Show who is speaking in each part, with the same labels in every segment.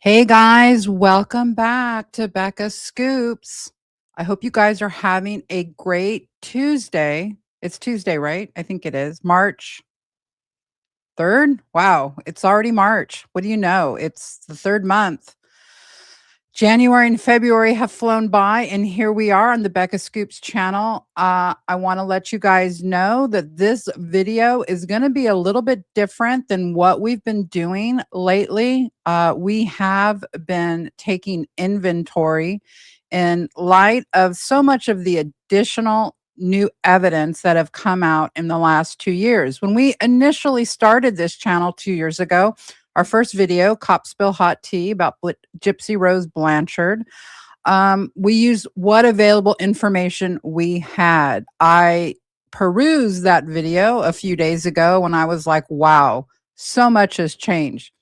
Speaker 1: Hey guys, welcome back to Becca Scoops. I hope you guys are having a great Tuesday. It's Tuesday, right? I think it is. March 3rd? Wow, it's already March. What do you know? It's the third month. January and February have flown by, and here we are on the Becca Scoops channel. I want to let you guys know that this video is going to be a little bit different than what we've been doing lately. We have been taking inventory in light of so much of the additional new evidence that have come out in the last 2 years. When we initially started this channel 2 years ago, our first video, Cop Spill Hot Tea, about Gypsy Rose Blanchard. We used what available information we had. I perused that video a few days ago and I was like, wow, so much has changed.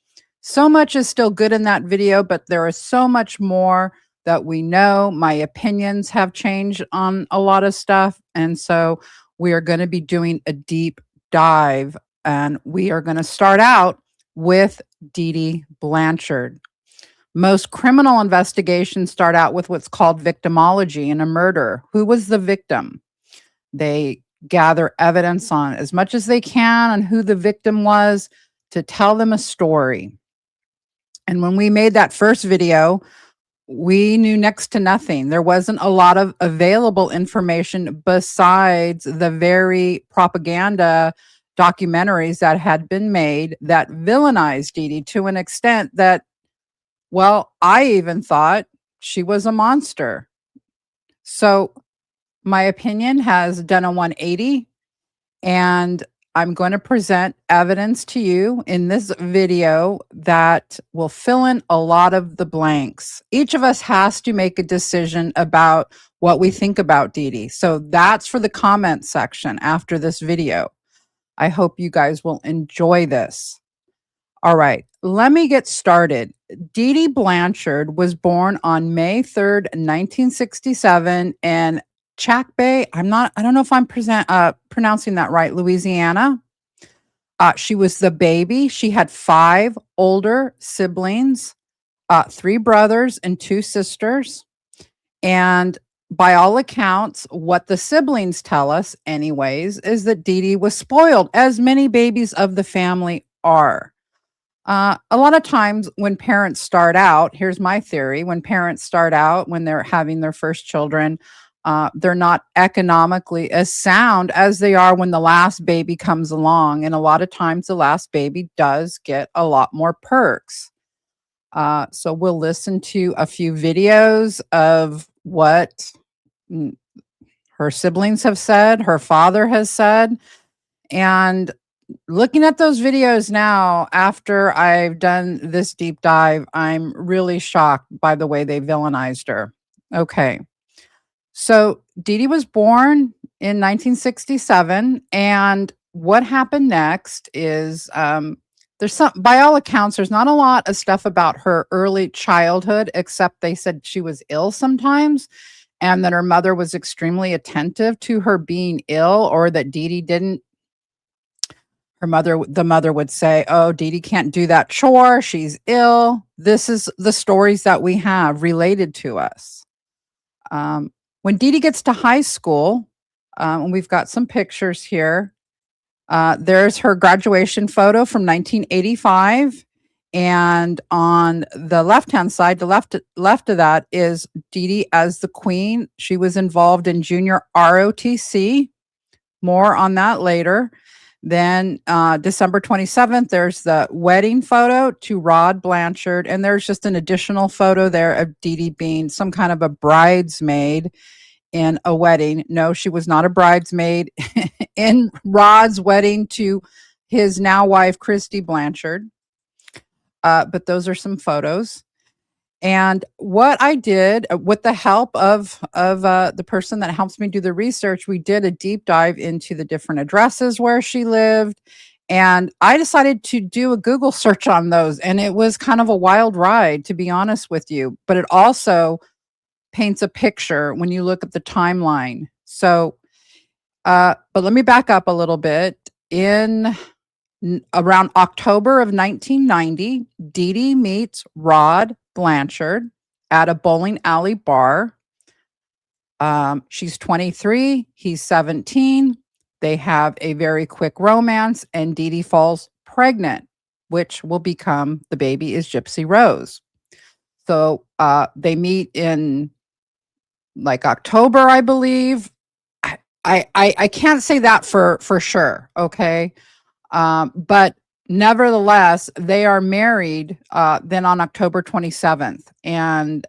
Speaker 1: So much is still good in that video, but there is so much more that we know. My opinions have changed on a lot of stuff. And so we are going to be doing a deep dive, and we are going to start out with Dee Dee Blanchard. Most criminal investigations start out with what's called victimology in a murder. Who was the victim? They gather evidence on as much as they can on who the victim was to tell them a story. And when we made that first video, we knew next to nothing. There wasn't a lot of available information besides the very propaganda documentaries that had been made that villainized Dee Dee to an extent that, well, I even thought she was a monster. So my opinion has done a 180, and I'm going to present evidence to you in this video that will fill in a lot of the blanks. Each of us has to make a decision about what we think about Dee Dee. So that's for the comment section after this video. I hope you guys will enjoy this. All right, let me get started. Dee Dee Blanchard was born on May 3rd, 1967 in Chack Bay. I don't know if I'm pronouncing that right, Louisiana. She was the baby. She had 5 older siblings, 3 brothers and 2 sisters. And by all accounts, what the siblings tell us anyways, is that Dee Dee was spoiled, as many babies of the family are. A lot of times when parents start out, here's my theory, when parents start out, when they're having their first children, they're not economically as sound as they are when the last baby comes along. And a lot of times the last baby does get a lot more perks. So we'll listen to a few videos of what mm, her siblings have said, her father has said, and looking at those videos now, after I've done this deep dive, I'm really shocked by the way they villainized her. Okay. So Dee Dee was born in 1967. And what happened next is there's some, by all accounts, there's not a lot of stuff about her early childhood, except they said she was ill sometimes and that her mother was extremely attentive to her being ill, or that Dee Dee didn't. The mother would say, "Oh, Dee Dee can't do that chore. She's ill." This is the stories that we have related to us. When Dee Dee gets to high school, and we've got some pictures here. There's her graduation photo from 1985. And on the left-hand side, the left of that is Dee Dee as the queen. She was involved in junior ROTC. More on that later. Then December 27th, there's the wedding photo to Rod Blanchard. And there's just an additional photo there of Dee Dee being some kind of a bridesmaid in a wedding. No, she was not a bridesmaid in Rod's wedding to his now wife, Christy Blanchard. But those are some photos. And what I did, with the help of the person that helps me do the research, we did a deep dive into the different addresses where she lived. And I decided to do a Google search on those. And it was kind of a wild ride, to be honest with you. But it also paints a picture when you look at the timeline. So, but let me back up a little bit. In Around October of 1990, Dee Dee meets Rod Blanchard at a bowling alley bar. She's 23, he's 17. They have a very quick romance, and Dee Dee falls pregnant, which will become the baby is Gypsy Rose. So they meet in like October, I believe. I can't say that for sure. Okay. But nevertheless, they are married then on October 27th. And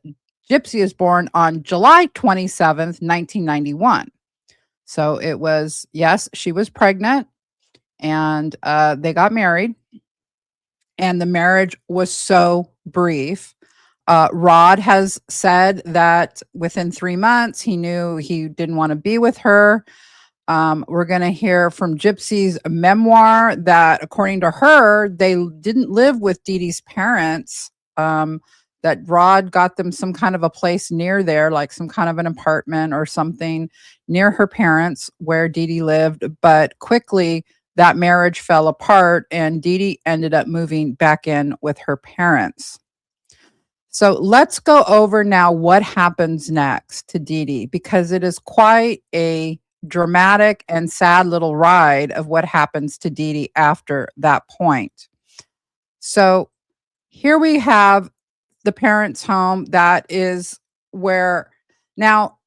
Speaker 1: Gypsy is born on July 27th, 1991. So it was, yes, she was pregnant and they got married. And the marriage was so brief. Rod has said that within 3 months, he knew he didn't want to be with her. We're going to hear from Gypsy's memoir that, according to her, they didn't live with Dee Dee's parents, that Rod got them some kind of a place near there, like some kind of an apartment or something near her parents where Dee Dee lived. But quickly, that marriage fell apart and Dee Dee ended up moving back in with her parents. So let's go over now what happens next to Dee Dee, because it is quite a dramatic and sad little ride of what happens to Dee Dee after that point. So here we have the parents' home. That is where now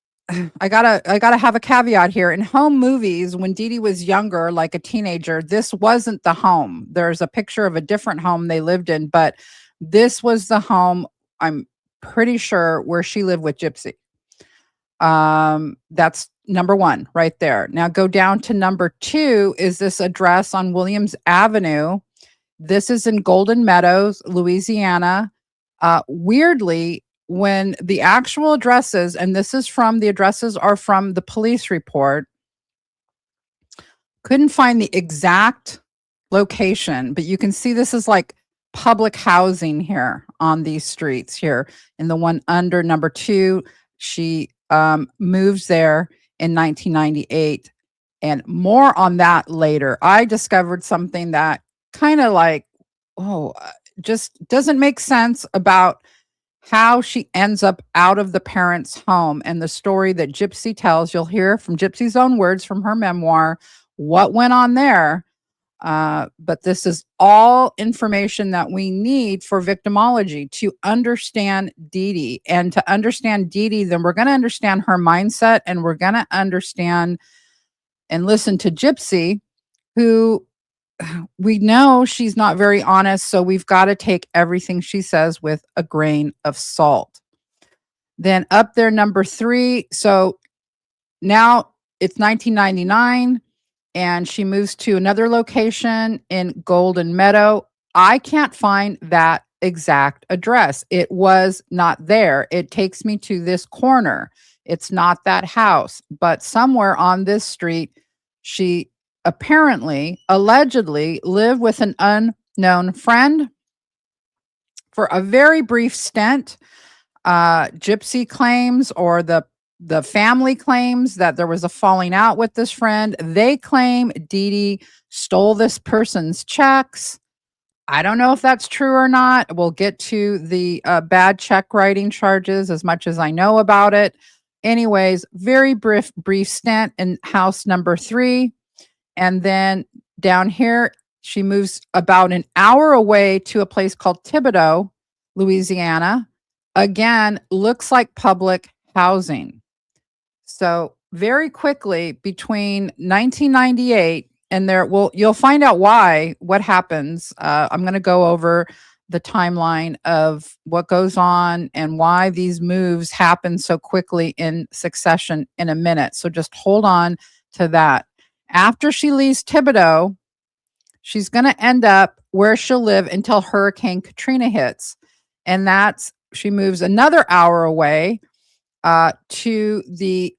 Speaker 1: I gotta have a caveat here. In home movies, when Dee Dee was younger, like a teenager, this wasn't the home. There's a picture of a different home they lived in, but this was the home, I'm pretty sure, where she lived with Gypsy. That's number one right there. Now go down to number two is this address on Williams Avenue. This is in Golden Meadows, Louisiana. Weirdly, when the actual addresses, and the addresses are from the police report, couldn't find the exact location, but you can see this is like public housing here on these streets here. And the one under number two, she moves there in 1998. And more on that later. I discovered something that kind of like, just doesn't make sense about how she ends up out of the parents' home, and the story that Gypsy tells. You'll hear from Gypsy's own words from her memoir what went on there. But this is all information that we need for victimology to understand Dee Dee. And to understand Dee Dee, then we're going to understand her mindset, and we're going to understand and listen to Gypsy, who we know she's not very honest. So we've got to take everything she says with a grain of salt. Then up there, number three. So now it's 1999. And she moves to another location in Golden Meadow. I can't find that exact address. It was not there. It takes me to this corner. It's not that house, but somewhere on this street, she allegedly lived with an unknown friend for a very brief stint. Gypsy claims, or the family claims, that there was a falling out with this friend. They claim Dee Dee stole this person's checks. I don't know if that's true or not. We'll get to the bad check writing charges as much as I know about it. Anyways, very brief stint in house number three. And then down here, she moves about an hour away to a place called Thibodaux, Louisiana. Again, looks like public housing. So very quickly between 1998 and you'll find out what happens. I'm going to go over the timeline of what goes on and why these moves happen so quickly in succession in a minute. So just hold on to that. After she leaves Thibodaux, she's going to end up where she'll live until Hurricane Katrina hits. And she moves another hour away to the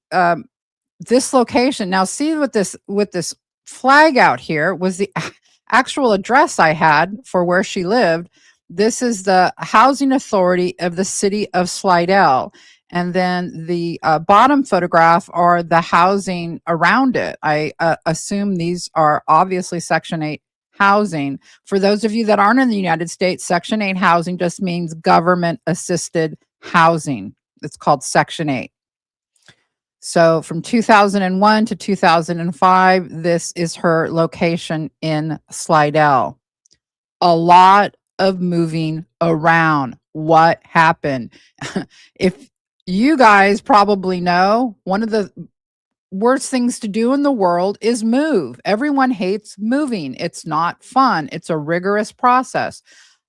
Speaker 1: this location. Now, see with this flag out here was the actual address I had for where she lived. This is the housing authority of the city of Slidell. And then the bottom photograph are the housing around it. I assume these are obviously Section 8 housing. For those of you that aren't in the United States, Section 8 housing just means government assisted housing. It's called Section 8. So from 2001 to 2005, this is her location in Slidell. A lot of moving around. What happened? If you guys probably know, one of the worst things to do in the world is move. Everyone hates moving. It's not fun. It's a rigorous process.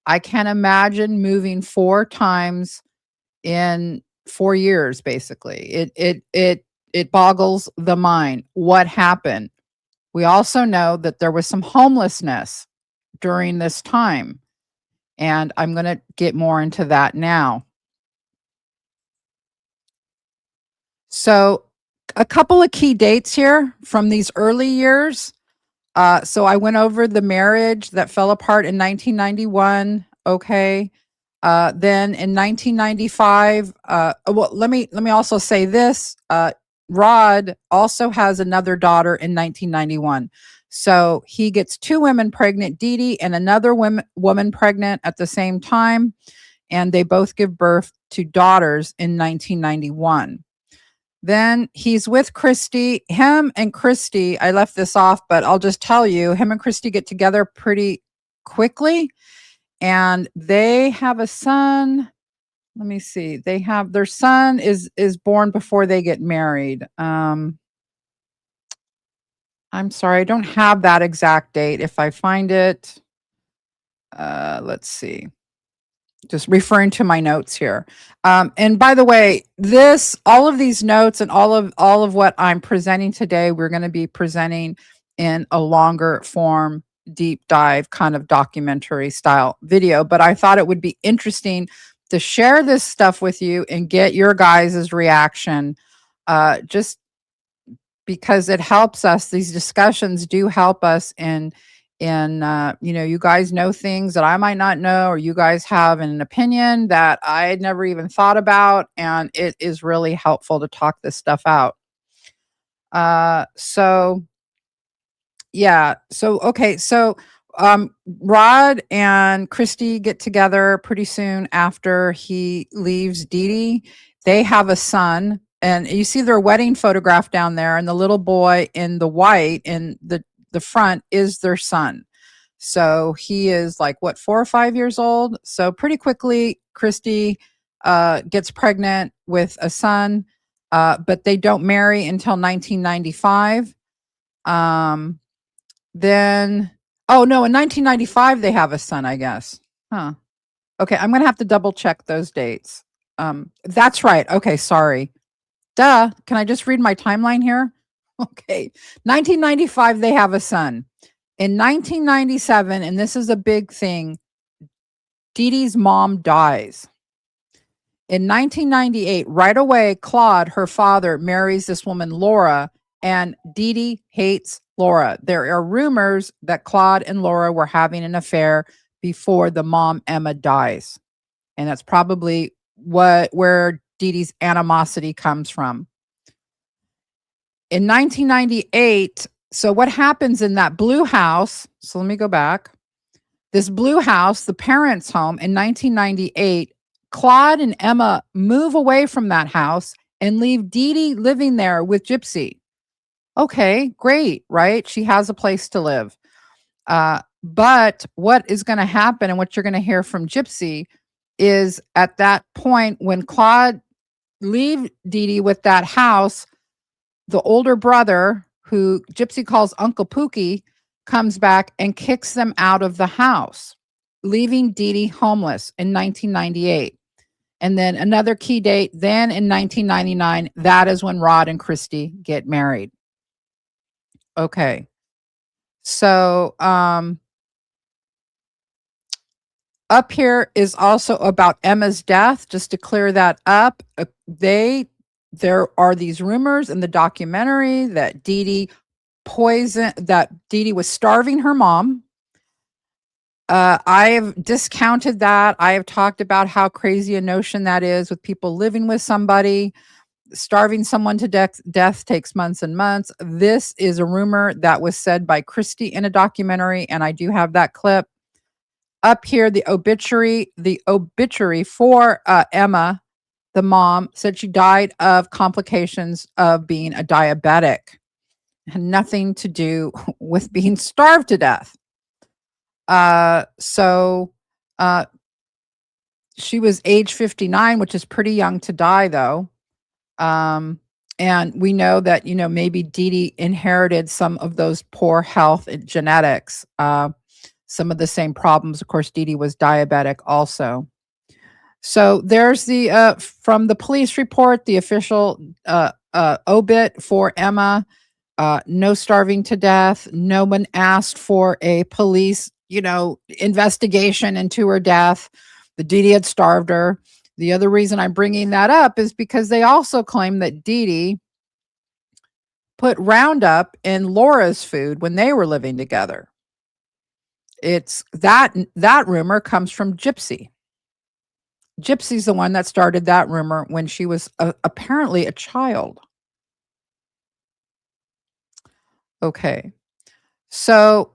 Speaker 1: I can imagine moving 4 times in 4 years, basically. It boggles the mind. What happened? We also know that there was some homelessness during this time, and I'm going to get more into that now. So, a couple of key dates here from these early years. So I went over the marriage that fell apart in 1991. Okay. Then in 1995, well, let me also say this. Rod also has another daughter in 1991. So he gets 2 women pregnant, Dee Dee and another woman pregnant at the same time. And they both give birth to daughters in 1991. Then he's with Christy. Him and Christy, I left this off, but I'll just tell you, him and Christy get together pretty quickly. And they have a son. Let me see. They have their son is born before they get married. I'm sorry, I don't have that exact date. If I find it, let's see. Just referring to my notes here. And by the way, all of these notes and all of what I'm presenting today, we're going to be presenting in a longer form, deep dive kind of documentary style video. But I thought it would be interesting to share this stuff with you and get your guys' reaction, just because it helps us. These discussions do help us in you guys know things that I might not know, or you guys have an opinion that I had never even thought about, and it is really helpful to talk this stuff out. Rod and Christy get together pretty soon after he leaves Dee Dee. They have a son, and you see their wedding photograph down there, and the little boy in the white in the front is their son. So he is like, what, 4 or 5 years old? So pretty quickly, Christy gets pregnant with a son, but they don't marry until 1995. Then, oh no, in 1995, they have a son, I guess. Huh. Okay, I'm going to have to double check those dates. That's right. Okay, sorry. Duh. Can I just read my timeline here? Okay. 1995, they have a son. In 1997, and this is a big thing, Dee Dee's mom dies. In 1998, right away, Claude, her father, marries this woman, Laura, and Dee Dee hates Laura. There are rumors that Claude and Laura were having an affair before the mom, Emma, dies. And that's probably where Dee Dee's animosity comes from. In 1998, so what happens in that blue house? So let me go back. This blue house, the parents' home in 1998, Claude and Emma move away from that house and leave Dee Dee living there with Gypsy. Okay, great, right? She has a place to live. But what is going to happen, and what you're going to hear from Gypsy, is at that point when Claude leave Dee Dee with that house, the older brother, who Gypsy calls Uncle Pookie, comes back and kicks them out of the house, leaving Dee Dee homeless in 1998. And then another key date, then in 1999, that is when Rod and Christy get married. Okay. So up here is also about Emma's death, just to clear that up. There are these rumors in the documentary that Dee Dee was starving her mom. I have discounted that. I have talked about how crazy a notion that is with people living with somebody. Starving someone to death takes months and months. This is a rumor that was said by Christy in a documentary, and I do have that clip up here. The obituary for Emma, the mom, said she died of complications of being a diabetic. Had nothing to do with being starved to death. So she was age 59, which is pretty young to die, though. And we know that, maybe Dee Dee inherited some of those poor health and genetics, some of the same problems. Of course, Dee Dee was diabetic also. So there's from the police report, the official obit for Emma. No starving to death. No one asked for a police, investigation into her death. The Dee Dee had starved her. The other reason I'm bringing that up is because they also claim that Dee Dee put Roundup in Laura's food when they were living together. It's that rumor comes from Gypsy. Gypsy's the one that started that rumor when she was apparently a child. Okay. So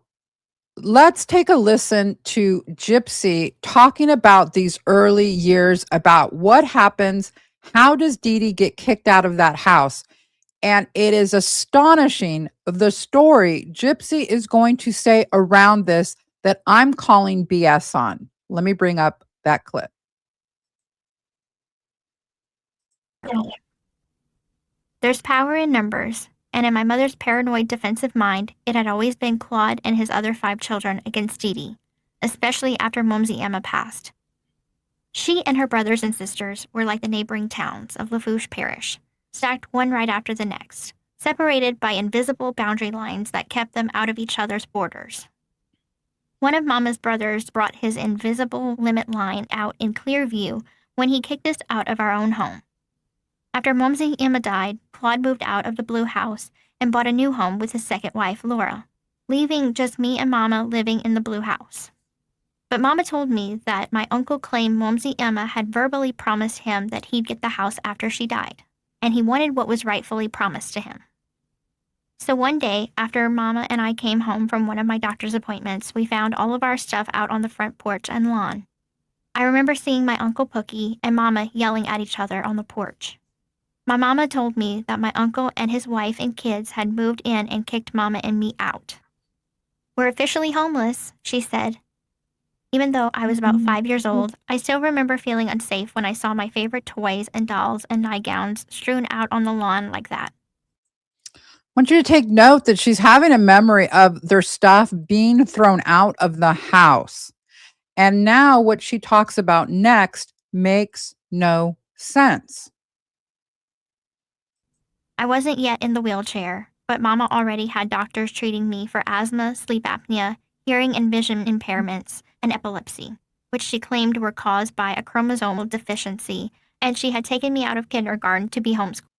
Speaker 1: let's take a listen to Gypsy talking about these early years, about what happens. How does Dee Dee get kicked out of that house? And it is astonishing the story Gypsy is going to say around this that I'm calling BS on. Let me bring up that clip.
Speaker 2: There's power in numbers, and in my mother's paranoid defensive mind, it had always been Claude and his other 5 children against Dee Dee, especially after Momsey Emma passed. She and her brothers and sisters were like the neighboring towns of Lafourche Parish, stacked one right after the next, separated by invisible boundary lines that kept them out of each other's borders. One of Mama's brothers brought his invisible limit line out in clear view when he kicked us out of our own home. After Momsey Emma died, Claude moved out of the blue house and bought a new home with his second wife, Laura, leaving just me and Mama living in the blue house. But Mama told me that my uncle claimed Momsey Emma had verbally promised him that he'd get the house after she died, and he wanted what was rightfully promised to him. So one day, after Mama and I came home from one of my doctor's appointments, we found all of our stuff out on the front porch and lawn. I remember seeing my Uncle Pookie and Mama yelling at each other on the porch. My mama told me that my uncle and his wife and kids had moved in and kicked Mama and me out. We're officially homeless, she said. Even though I was about 5 years old, I still remember feeling unsafe when I saw my favorite toys and dolls and nightgowns strewn out on the lawn like that.
Speaker 1: I want you to take note that she's having a memory of their stuff being thrown out of the house. And now what she talks about next makes no sense.
Speaker 2: I wasn't yet in the wheelchair, but Mama already had doctors treating me for asthma, sleep apnea, hearing and vision impairments, and epilepsy, which she claimed were caused by a chromosomal deficiency, and she had taken me out of kindergarten to be homeschooled.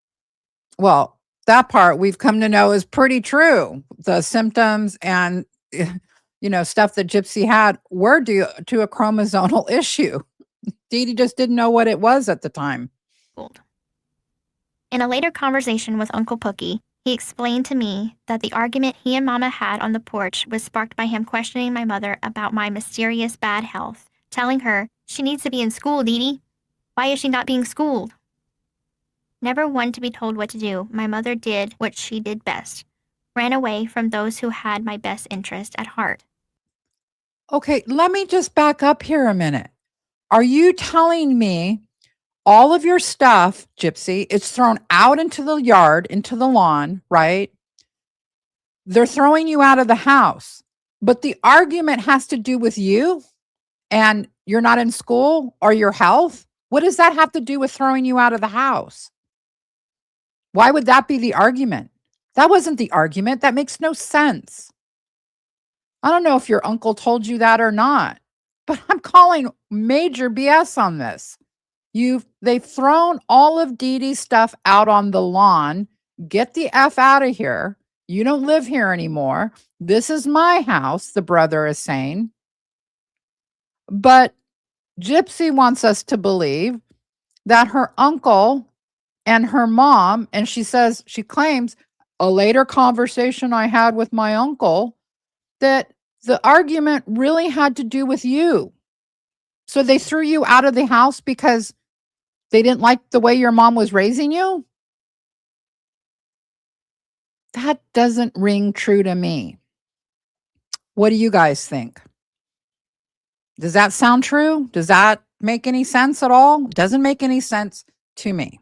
Speaker 1: Well, that part we've come to know is pretty true. The symptoms and stuff that Gypsy had were due to a chromosomal issue. Dee Dee just didn't know what it was at the time.
Speaker 2: In a later conversation with Uncle Pookie, he explained to me that the argument he and Mama had on the porch was sparked by him questioning my mother about my mysterious bad health, telling her, "She needs to be in school, Dee Dee. Why is she not being schooled?" Never one to be told what to do, my mother did what she did best, ran away from those who had my best interest at heart.
Speaker 1: Okay, let me just back up here a minute. Are you telling me all of your stuff, Gypsy, is thrown out into the yard, into the lawn, right? They're throwing you out of the house, but the argument has to do with you and you're not in school or your health? What does that have to do with throwing you out of the house? Why would that be the argument? That wasn't the argument. That makes no sense. I don't know if your uncle told you that or not, but I'm calling major BS on this. They've thrown all of Dee Dee's stuff out on the lawn. Get the F out of here. You don't live here anymore. This is my house, the brother is saying. But Gypsy wants us to believe that her uncle and her mom, and she claims a later conversation I had with my uncle that the argument really had to do with you. So they threw you out of the house because they didn't like the way your mom was raising you? That doesn't ring true to me. What do you guys think? Does that sound true? Does that make any sense at all? Doesn't make any sense to me.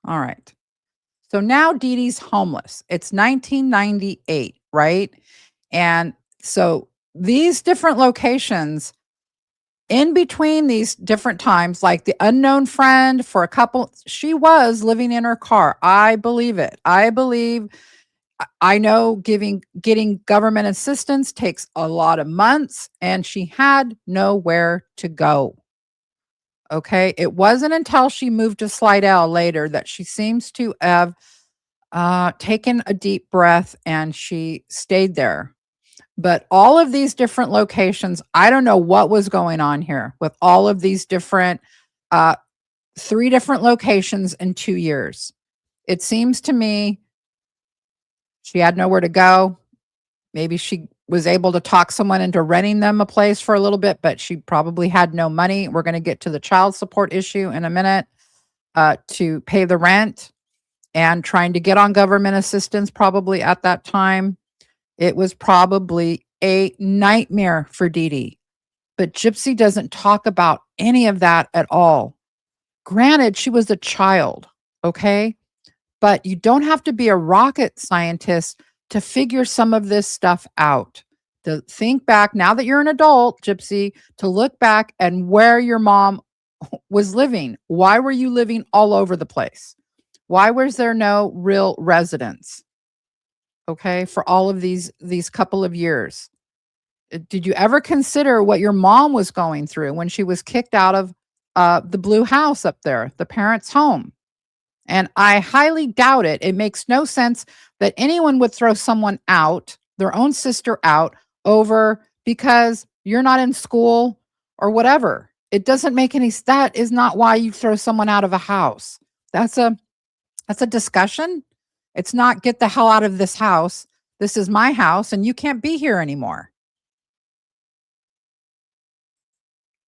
Speaker 1: All right. So now Dee Dee's homeless. It's 1998, right? And so these different locations in between these different times, like the unknown friend for a couple, she was living in her car. I believe it. I know getting government assistance takes a lot of months, and she had nowhere to go. Okay. It wasn't until she moved to Slidell later that she seems to have taken a deep breath and she stayed there. But all of these different locations, I don't know what was going on here with all of these different, 3 different locations in 2 years. It seems to me she had nowhere to go. Maybe she was able to talk someone into renting them a place for a little bit, but she probably had no money. We're going to get to the child support issue in a minute, to pay the rent, and trying to get on government assistance probably at that time. It was probably a nightmare for Dee Dee. But Gypsy doesn't talk about any of that at all. Granted, she was a child, okay? But you don't have to be a rocket scientist to figure some of this stuff out. To think back, now that you're an adult, Gypsy, to look back and where your mom was living. Why were you living all over the place? Why was there no real residence? Okay, for all of these couple of years. Did you ever consider what your mom was going through when she was kicked out of the blue house up there, the parents' home? And I highly doubt it. It makes no sense that anyone would throw someone out, their own sister out, over because you're not in school or whatever. It doesn't make any that is not why you throw someone out of a house. That's a discussion. It's not get the hell out of this house. This is my house and you can't be here anymore.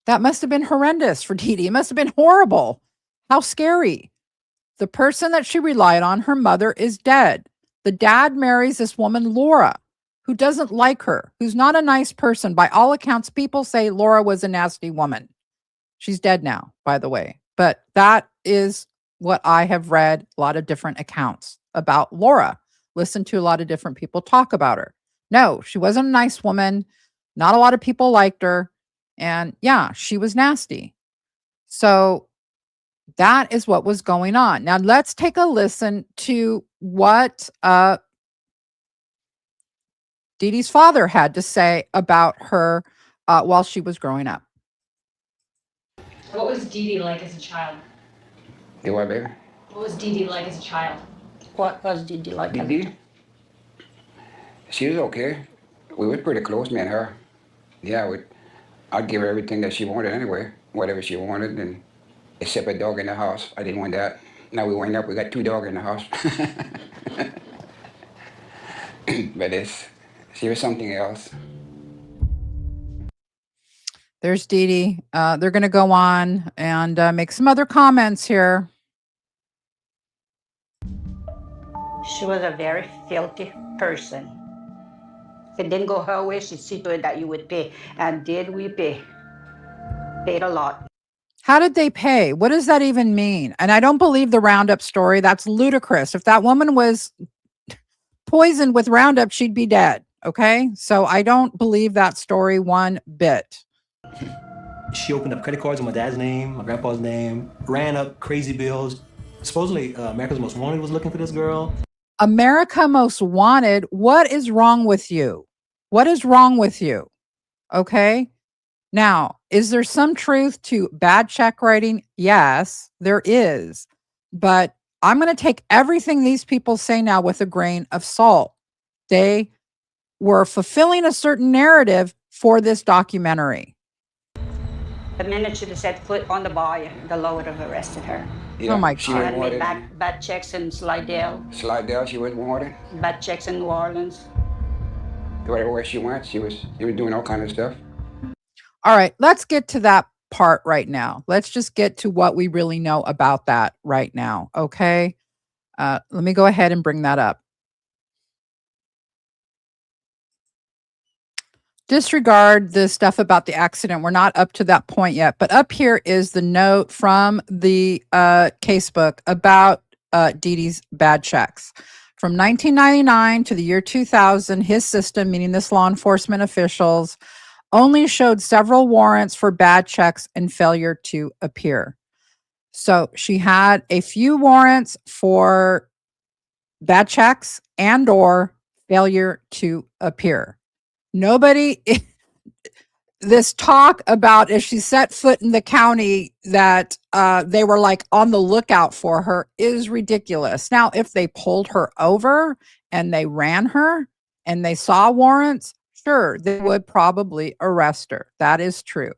Speaker 1: That must have been horrendous for Dee Dee. It must have been horrible. How scary. The person that she relied on, her mother, is dead. The dad marries this woman, Laura, who doesn't like her, who's not a nice person. By all accounts, people say Laura was a nasty woman. She's dead now, by the way. But that is what I have read, a lot of different accounts about Laura. Listened to a lot of different people talk about her. No, she wasn't a nice woman. Not a lot of people liked her. And yeah, she was nasty. So that is what was going on. Now let's take a listen to what Dee Dee's father had to say about her while she was growing up.
Speaker 3: What was Dee Dee like as a child?
Speaker 4: You what, baby?
Speaker 3: What was Dee Dee like as a child?
Speaker 5: What was Didi like?
Speaker 4: Dee Dee? She was okay. We were pretty close, me and her. Yeah, I'd give her everything that she wanted anyway, whatever she wanted, and except a dog in the house. I didn't want that. Now we went up, we got 2 dogs in the house. But she was something else.
Speaker 1: There's Dee Dee. They're going to go on and make some other comments here.
Speaker 5: She was a very filthy person. If it didn't go her way, she'd see to it that you would pay. And did we pay? Paid a lot.
Speaker 1: How did they pay? What does that even mean? And I don't believe the Roundup story. That's ludicrous. If that woman was poisoned with Roundup, she'd be dead. Okay. So I don't believe that story one bit.
Speaker 6: She opened up credit cards in my dad's name, my grandpa's name, ran up crazy bills. Supposedly, America's Most Wanted was looking for this girl.
Speaker 1: America Most Wanted. What is wrong with you? What is wrong with you? Okay. Now, is there some truth to bad check writing? Yes, there is. But I'm going to take everything these people say now with a grain of salt. They were fulfilling a certain narrative for this documentary.
Speaker 5: The minute she set foot on the bar, the law would have arrested her.
Speaker 4: Yeah,
Speaker 1: my
Speaker 4: she
Speaker 5: She
Speaker 4: was
Speaker 5: had made
Speaker 4: wanted.
Speaker 5: bad checks in Slidell,
Speaker 4: Slidell, she was wanted.
Speaker 5: bad checks in New Orleans.
Speaker 4: Wherever she went, she was doing all kind of stuff.
Speaker 1: All right, let's get to that part right now. Let's just get to what we really know about that right now, okay? Let me go ahead and bring that up. Disregard the stuff about the accident. We're not up to that point yet, but up here is the note from the casebook about Dee Dee's bad checks. From 1999 to the year 2000, his system, meaning this law enforcement officials, only showed several warrants for bad checks and failure to appear. So she had a few warrants for bad checks and or failure to appear. Nobody this talk about if she set foot in the county that they were like on the lookout for her is ridiculous. Now, if they pulled her over and they ran her and they saw warrants, sure, they would probably arrest her. That is true.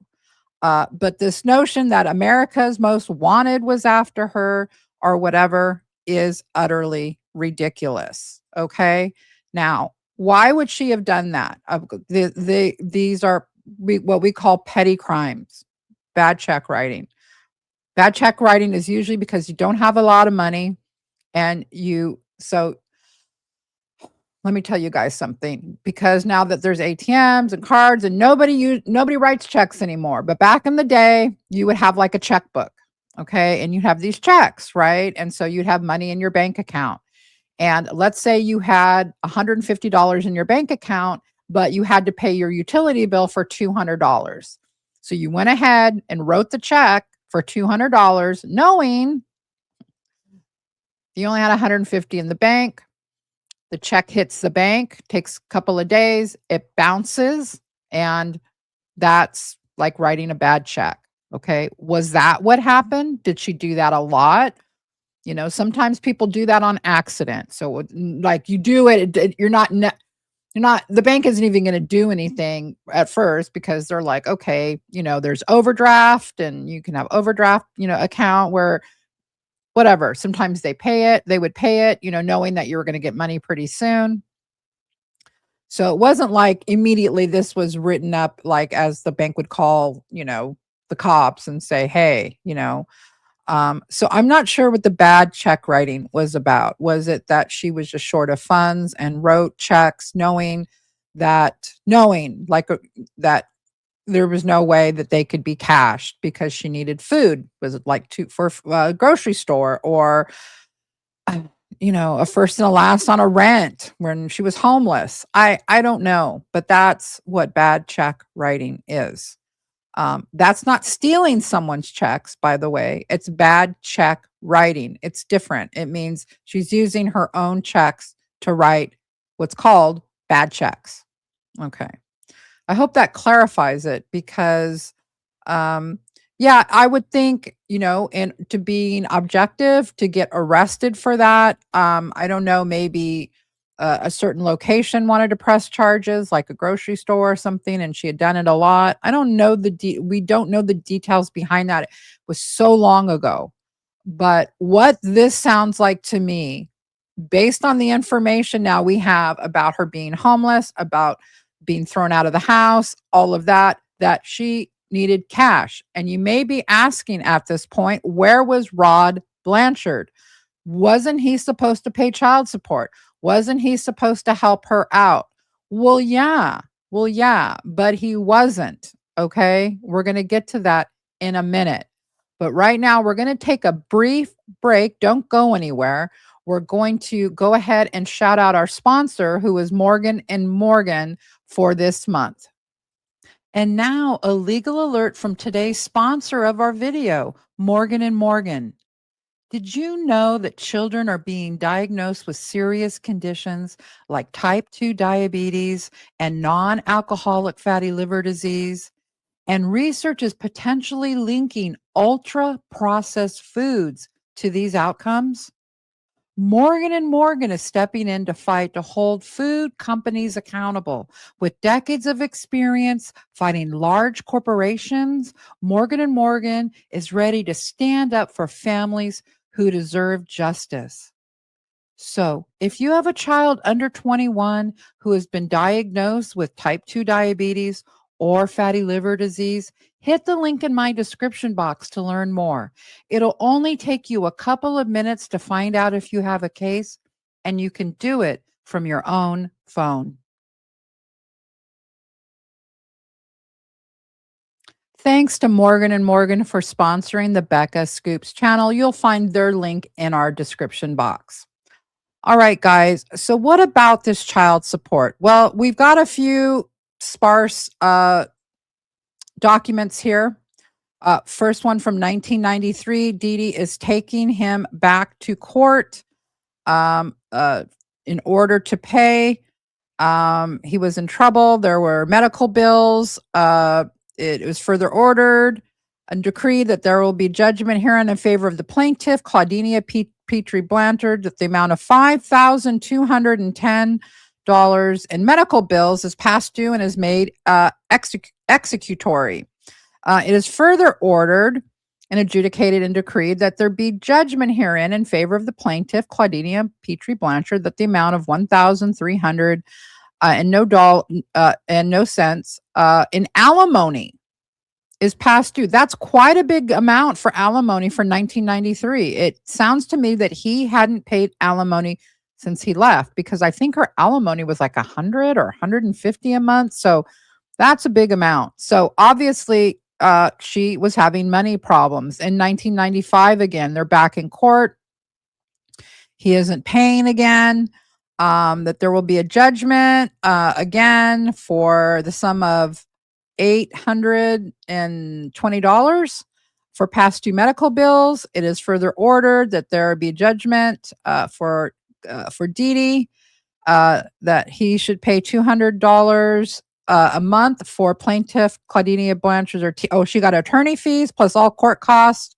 Speaker 1: But this notion that America's Most Wanted was after her or whatever is utterly ridiculous. Okay. Now, why would she have done that? These are what we call petty crimes, bad check writing. Bad check writing is usually because you don't have a lot of money and so let me tell you guys something, because now that there's ATMs and cards and nobody writes checks anymore. But back in the day, you would have like a checkbook, okay? And you'd have these checks, right? And so you'd have money in your bank account. And let's say you had $150 in your bank account, but you had to pay your utility bill for $200. So you went ahead and wrote the check for $200, knowing you only had 150 in the bank. The check hits the bank, takes a couple of days, it bounces, and that's like writing a bad check. Okay. Was that what happened? Did she do that a lot? You know, sometimes people do that on accident. So like you do it, you're not, the bank isn't even going to do anything at first because they're like, okay, you know, there's overdraft and you can have overdraft, account where whatever. Sometimes they would pay it, knowing that you were going to get money pretty soon. So it wasn't like immediately this was written up, like as the bank would call, the cops and say, hey, so I'm not sure what the bad check writing was about. Was it that she was just short of funds and wrote checks knowing that that there was no way that they could be cashed because she needed food? Was it like for a grocery store, or a first and a last on a rent when she was homeless? I don't know, but that's what bad check writing is. That's not stealing someone's checks, by the way. It's bad check writing. It's different. It means she's using her own checks to write what's called bad checks. Okay. I hope that clarifies it, because, yeah, I would think, and to being objective, to get arrested for that. I don't know, maybe a certain location wanted to press charges, like a grocery store or something, and she had done it a lot. I don't know we don't know the details behind that. It was so long ago. But what this sounds like to me, based on the information now we have about her being homeless, about being thrown out of the house, all of that she needed cash. And you may be asking at this point, where was Rod Blanchard? Wasn't he supposed to pay child support? Wasn't he supposed to help her out? Well, yeah, but he wasn't. Okay. We're going to get to that in a minute. But right now, we're going to take a brief break. Don't go anywhere. We're going to go ahead and shout out our sponsor, who is Morgan & Morgan, for this month. And now a legal alert from today's sponsor of our video, Morgan & Morgan. Did you know that children are being diagnosed with serious conditions like type 2 diabetes and non-alcoholic fatty liver disease? And research is potentially linking ultra-processed foods to these outcomes? Morgan & Morgan is stepping in to fight to hold food companies accountable. With decades of experience fighting large corporations, Morgan & Morgan is ready to stand up for families who deserve justice. So, if you have a child under 21 who has been diagnosed with type 2 diabetes or fatty liver disease, hit the link in my description box to learn more. It'll only take you a couple of minutes to find out if you have a case, and you can do it from your own phone. Thanks to Morgan & Morgan for sponsoring the Becca Scoops channel. You'll find their link in our description box. All right, guys. So what about this child support? Well, we've got a few sparse documents here. First one from 1993. Dee Dee is taking him back to court in order to pay. He was in trouble. There were medical bills. It was further ordered and decreed that there will be judgment herein in favor of the plaintiff, Claudinia Petrie Blanchard, that the amount of $5,210 in medical bills is past due and is made executory. It is further ordered and adjudicated and decreed that there be judgment herein in favor of the plaintiff, Claudinia Petrie Blanchard, that the amount of $1,300 and no cents in alimony is past due. That's quite a big amount for alimony for 1993. It sounds to me that he hadn't paid alimony since he left, because I think her alimony was like 100 or 150 a month. So that's a big amount. So obviously she was having money problems. In 1995, again, they're back in court. He isn't paying again. That there will be a judgment again for the sum of $820 for past due medical bills. It is further ordered that there be judgment for Dee Dee, that he should pay $200 a month for plaintiff Claudinia Blanchard. She got attorney fees plus all court costs.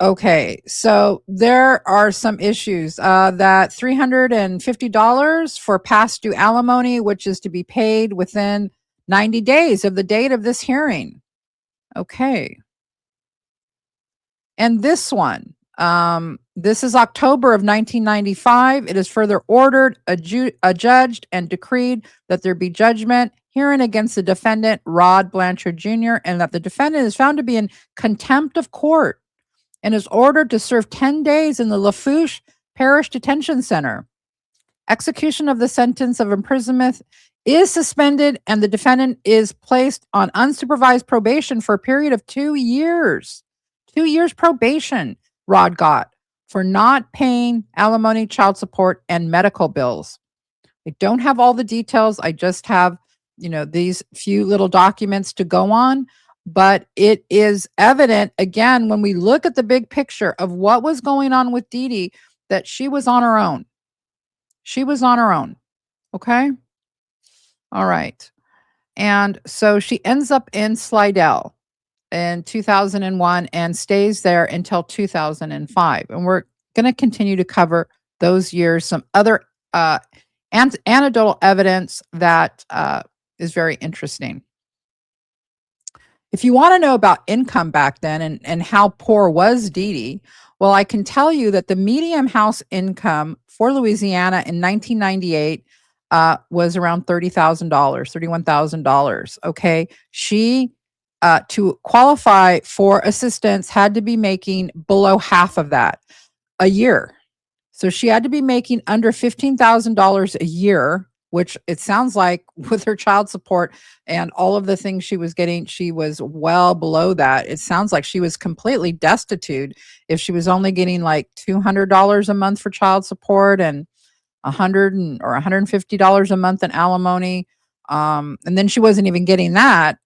Speaker 1: Okay, so there are some issues. That $350 for past due alimony, which is to be paid within 90 days of the date of this hearing. Okay. And this one, this is October of 1995. It is further ordered, adjudged, and decreed that there be judgment herein against the defendant, Rod Blanchard Jr., and that the defendant is found to be in contempt of court and is ordered to serve 10 days in the Lafourche Parish Detention Center. Execution of the sentence of imprisonment is suspended, and the defendant is placed on unsupervised probation for a period of 2 years. 2 years probation Rod got for not paying alimony, child support, and medical bills. I don't have all the details. I just have, these few little documents to go on. But it is evident, again, when we look at the big picture of what was going on with Dee Dee, that she was on her own. She was on her own. Okay? All right. And so she ends up in Slidell in 2001 and stays there until 2005. And we're going to continue to cover those years, some other anecdotal evidence that is very interesting. If you want to know about income back then and how poor was Dee Dee, well, I can tell you that the median house income for Louisiana in 1998 was around $30,000, $31,000. Okay. She, to qualify for assistance, had to be making below half of that a year. So she had to be making under $15,000 a year, which it sounds like with her child support and all of the things she was getting, she was well below that. It sounds like she was completely destitute if she was only getting like $200 a month for child support and $100 or $150 a month in alimony. And then she wasn't even getting that.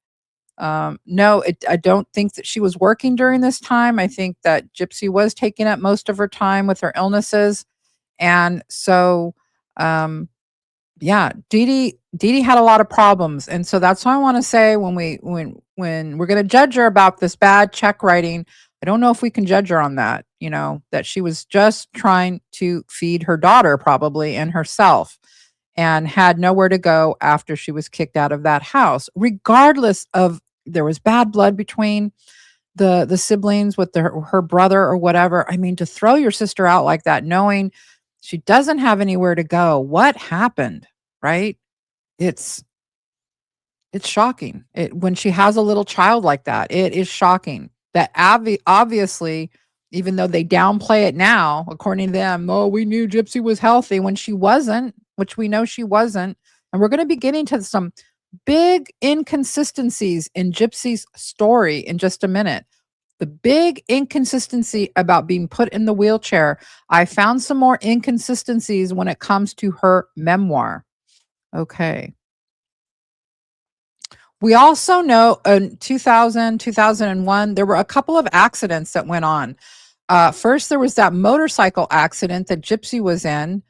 Speaker 1: No, I don't think that she was working during this time. I think that Gypsy was taking up most of her time with her illnesses. And so, yeah, Dee Dee had a lot of problems. And so that's why I want to say when we're going to judge her about this bad check writing, I don't know if we can judge her on that, that she was just trying to feed her daughter probably and herself and had nowhere to go after she was kicked out of that house, regardless of there was bad blood between the siblings with her brother or whatever. I mean, to throw your sister out like that, knowing she doesn't have anywhere to go. What happened? Right? It's shocking. When she has a little child like that, it is shocking. That obviously, even though they downplay it now, according to them, oh, we knew Gypsy was healthy when she wasn't, which we know she wasn't. And we're going to be getting to some big inconsistencies in Gypsy's story in just a minute. The big inconsistency about being put in the wheelchair. I found some more inconsistencies when it comes to her memoir. Okay. We also know in 2000, 2001, there were a couple of accidents that went on. First, there was that motorcycle accident that Gypsy was in.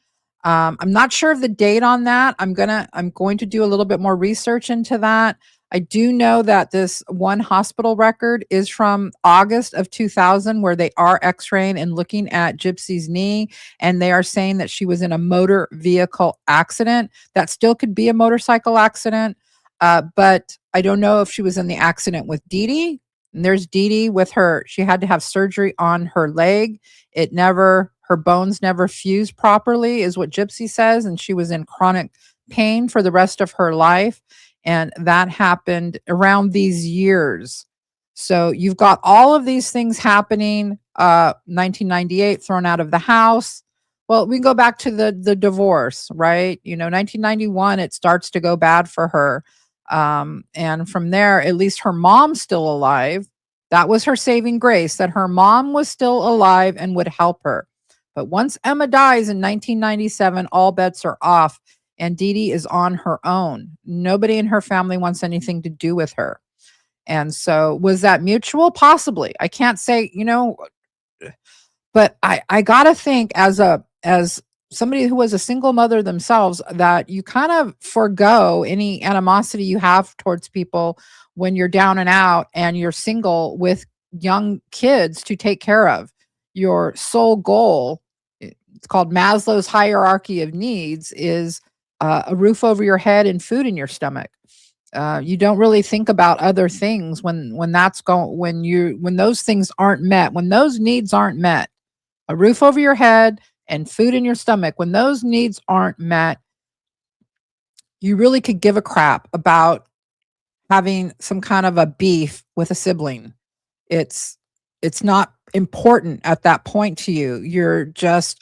Speaker 1: I'm not sure of the date on that. I'm going to do a little bit more research into that. I do know that this one hospital record is from August of 2000, where they are x-raying and looking at Gypsy's knee, and they are saying that she was in a motor vehicle accident. That still could be a motorcycle accident, but I don't know if she was in the accident with Dee Dee. And there's Dee Dee with her. She had to have surgery on her leg. Her bones never fused properly, is what Gypsy says, and she was in chronic pain for the rest of her life. And that happened around these years. So you've got all of these things happening. 1998, thrown out of the house. Well, we can go back to the divorce, right? 1991, it starts to go bad for her. And from there, at least her mom's still alive. That was her saving grace, that her mom was still alive and would help her. But once Emma dies in 1997, all bets are off, and Dee Dee is on her own. Nobody in her family wants anything to do with her. And so was that mutual? Possibly. I can't say, but I got to think as somebody who was a single mother themselves, that you kind of forgo any animosity you have towards people when you're down and out and you're single with young kids to take care of. Your sole goal, it's called Maslow's hierarchy of needs, is a roof over your head and food in your stomach. You don't really think about other things when those things aren't met, when those needs aren't met. A roof over your head and food in your stomach, when those needs aren't met, you really could give a crap about having some kind of a beef with a sibling. It's not important at that point to you. You're just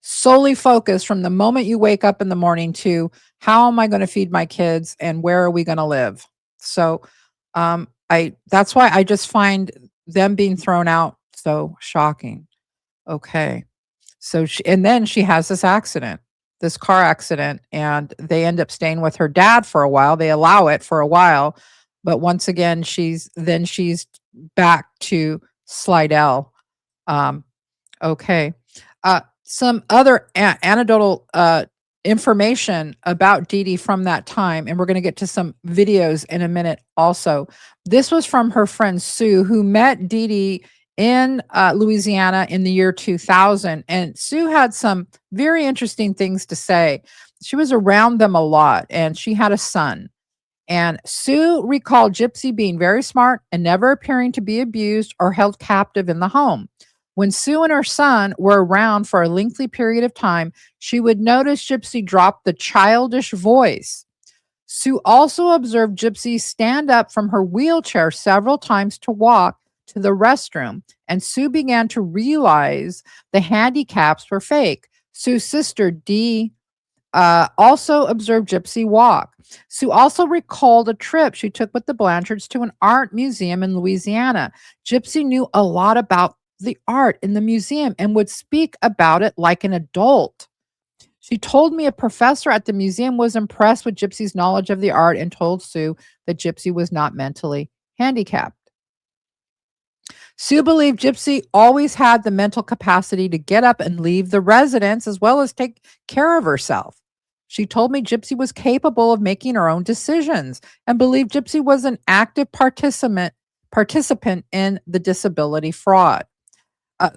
Speaker 1: solely focused from the moment you wake up in the morning to how am I going to feed my kids and where are we going to live? So that's why I just find them being thrown out so shocking. Okay. So then she has this car accident, and they end up staying with her dad for a while. They allow it for a while, but once again, she's back to Slidell. Okay. Some other anecdotal information about Dee Dee from that time, and we're going to get to some videos in a minute also. This was from her friend Sue, who met Dee Dee in Louisiana in the year 2000. And Sue had some very interesting things to say. She was around them a lot, and she had a son. And Sue recalled Gypsy being very smart and never appearing to be abused or held captive in the home. When Sue and her son were around for a lengthy period of time, she would notice Gypsy drop the childish voice. Sue also observed Gypsy stand up from her wheelchair several times to walk to the restroom, and Sue began to realize the handicaps were fake. Sue's sister, Dee, also observed Gypsy walk. Sue also recalled a trip she took with the Blanchards to an art museum in Louisiana. Gypsy knew a lot about the art in the museum and would speak about it like an adult. She told me a professor at the museum was impressed with Gypsy's knowledge of the art and told Sue that Gypsy was not mentally handicapped. Sue believed Gypsy always had the mental capacity to get up and leave the residence as well as take care of herself. She told me Gypsy was capable of making her own decisions and believed Gypsy was an active participant participant in the disability fraud.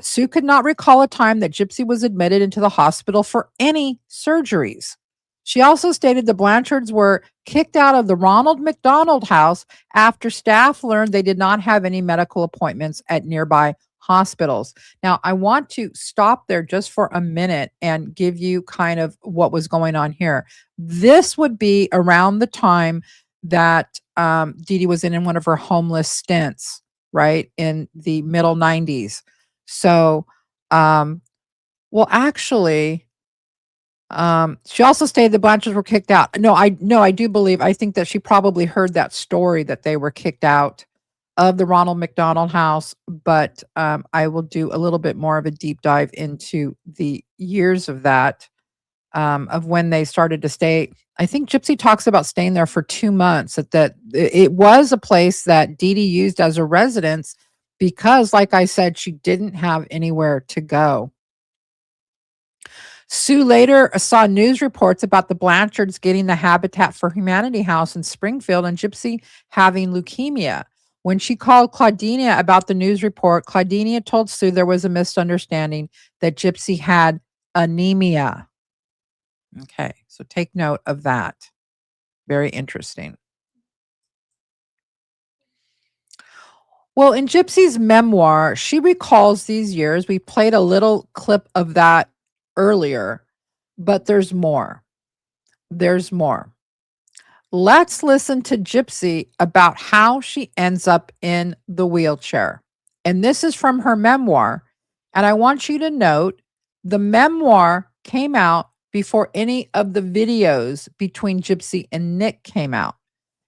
Speaker 1: Sue could not recall a time that Gypsy was admitted into the hospital for any surgeries. She also stated the Blanchards were kicked out of the Ronald McDonald House after staff learned they did not have any medical appointments at nearby hospitals. Now, I want to stop there just for a minute and give you kind of what was going on here. This would be around the time that Dee Dee was in one of her homeless stints, right, in the middle 90s. So, well, actually, she also stated the Blanchards were kicked out. No, I do believe, I think that she probably heard that story that they were kicked out of the Ronald McDonald House, but I will do a little bit more of a deep dive into the years of that, of when they started to stay. I think Gypsy talks about staying there for 2 months, that it was a place that Dee Dee used as a residence because, like I said, she didn't have anywhere to go. Sue later saw news reports about the Blanchards getting the Habitat for Humanity house in Springfield and Gypsy having leukemia. When she called Claudinia about the news report, Claudinia told Sue there was a misunderstanding, that Gypsy had anemia. Okay, so take note of that. Very interesting. Well, in Gypsy's memoir, she recalls these years. We played a little clip of that earlier, but there's more. There's more. Let's listen to Gypsy about how she ends up in the wheelchair. And this is from her memoir. And I want you to note the memoir came out before any of the videos between Gypsy and Nick came out.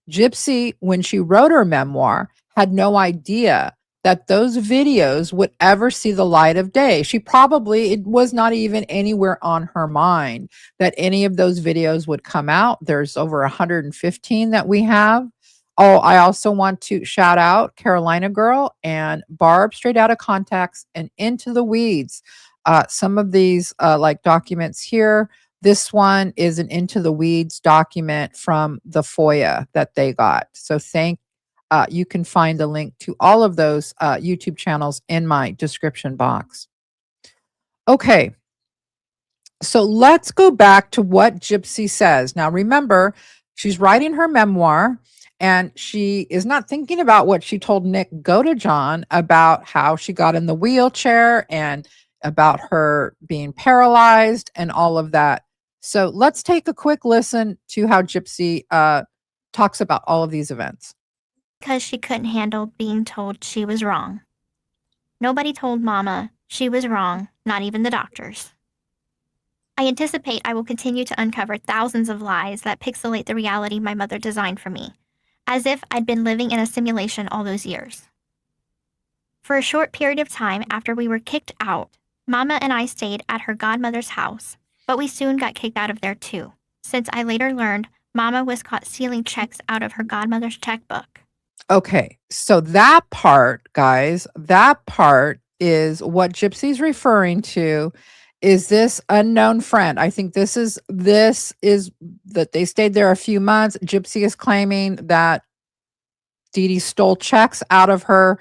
Speaker 1: Gypsy, when she wrote her memoir, had no idea that those videos would ever see the light of day. It was not even anywhere on her mind that any of those videos would come out. There's over 115 that we have. Oh, I also want to shout out Carolina Girl and Barb, Straight Out of Contacts and Into the Weeds. Some of these like documents here. This one is an Into the Weeds document from the FOIA that they got. So you can find the link to all of those YouTube channels in my description box. Okay, so let's go back to what Gypsy says. Now, remember, she's writing her memoir, and she is not thinking about what she told Nick Godejohn about how she got in the wheelchair and about her being paralyzed and all of that. So let's take a quick listen to how Gypsy talks about all of these events.
Speaker 2: Because she couldn't handle being told she was wrong. Nobody told Mama she was wrong, not even the doctors. I anticipate I will continue to uncover thousands of lies that pixelate the reality my mother designed for me, as if I'd been living in a simulation all those years. For a short period of time after we were kicked out, Mama and I stayed at her godmother's house, but we soon got kicked out of there too, since I later learned Mama was caught stealing checks out of her godmother's checkbook.
Speaker 1: Okay, so that part, guys, that part is what Gypsy's referring to. Is this unknown friend? I think this is that they stayed there a few months. Gypsy is claiming that Dee Dee stole checks out of her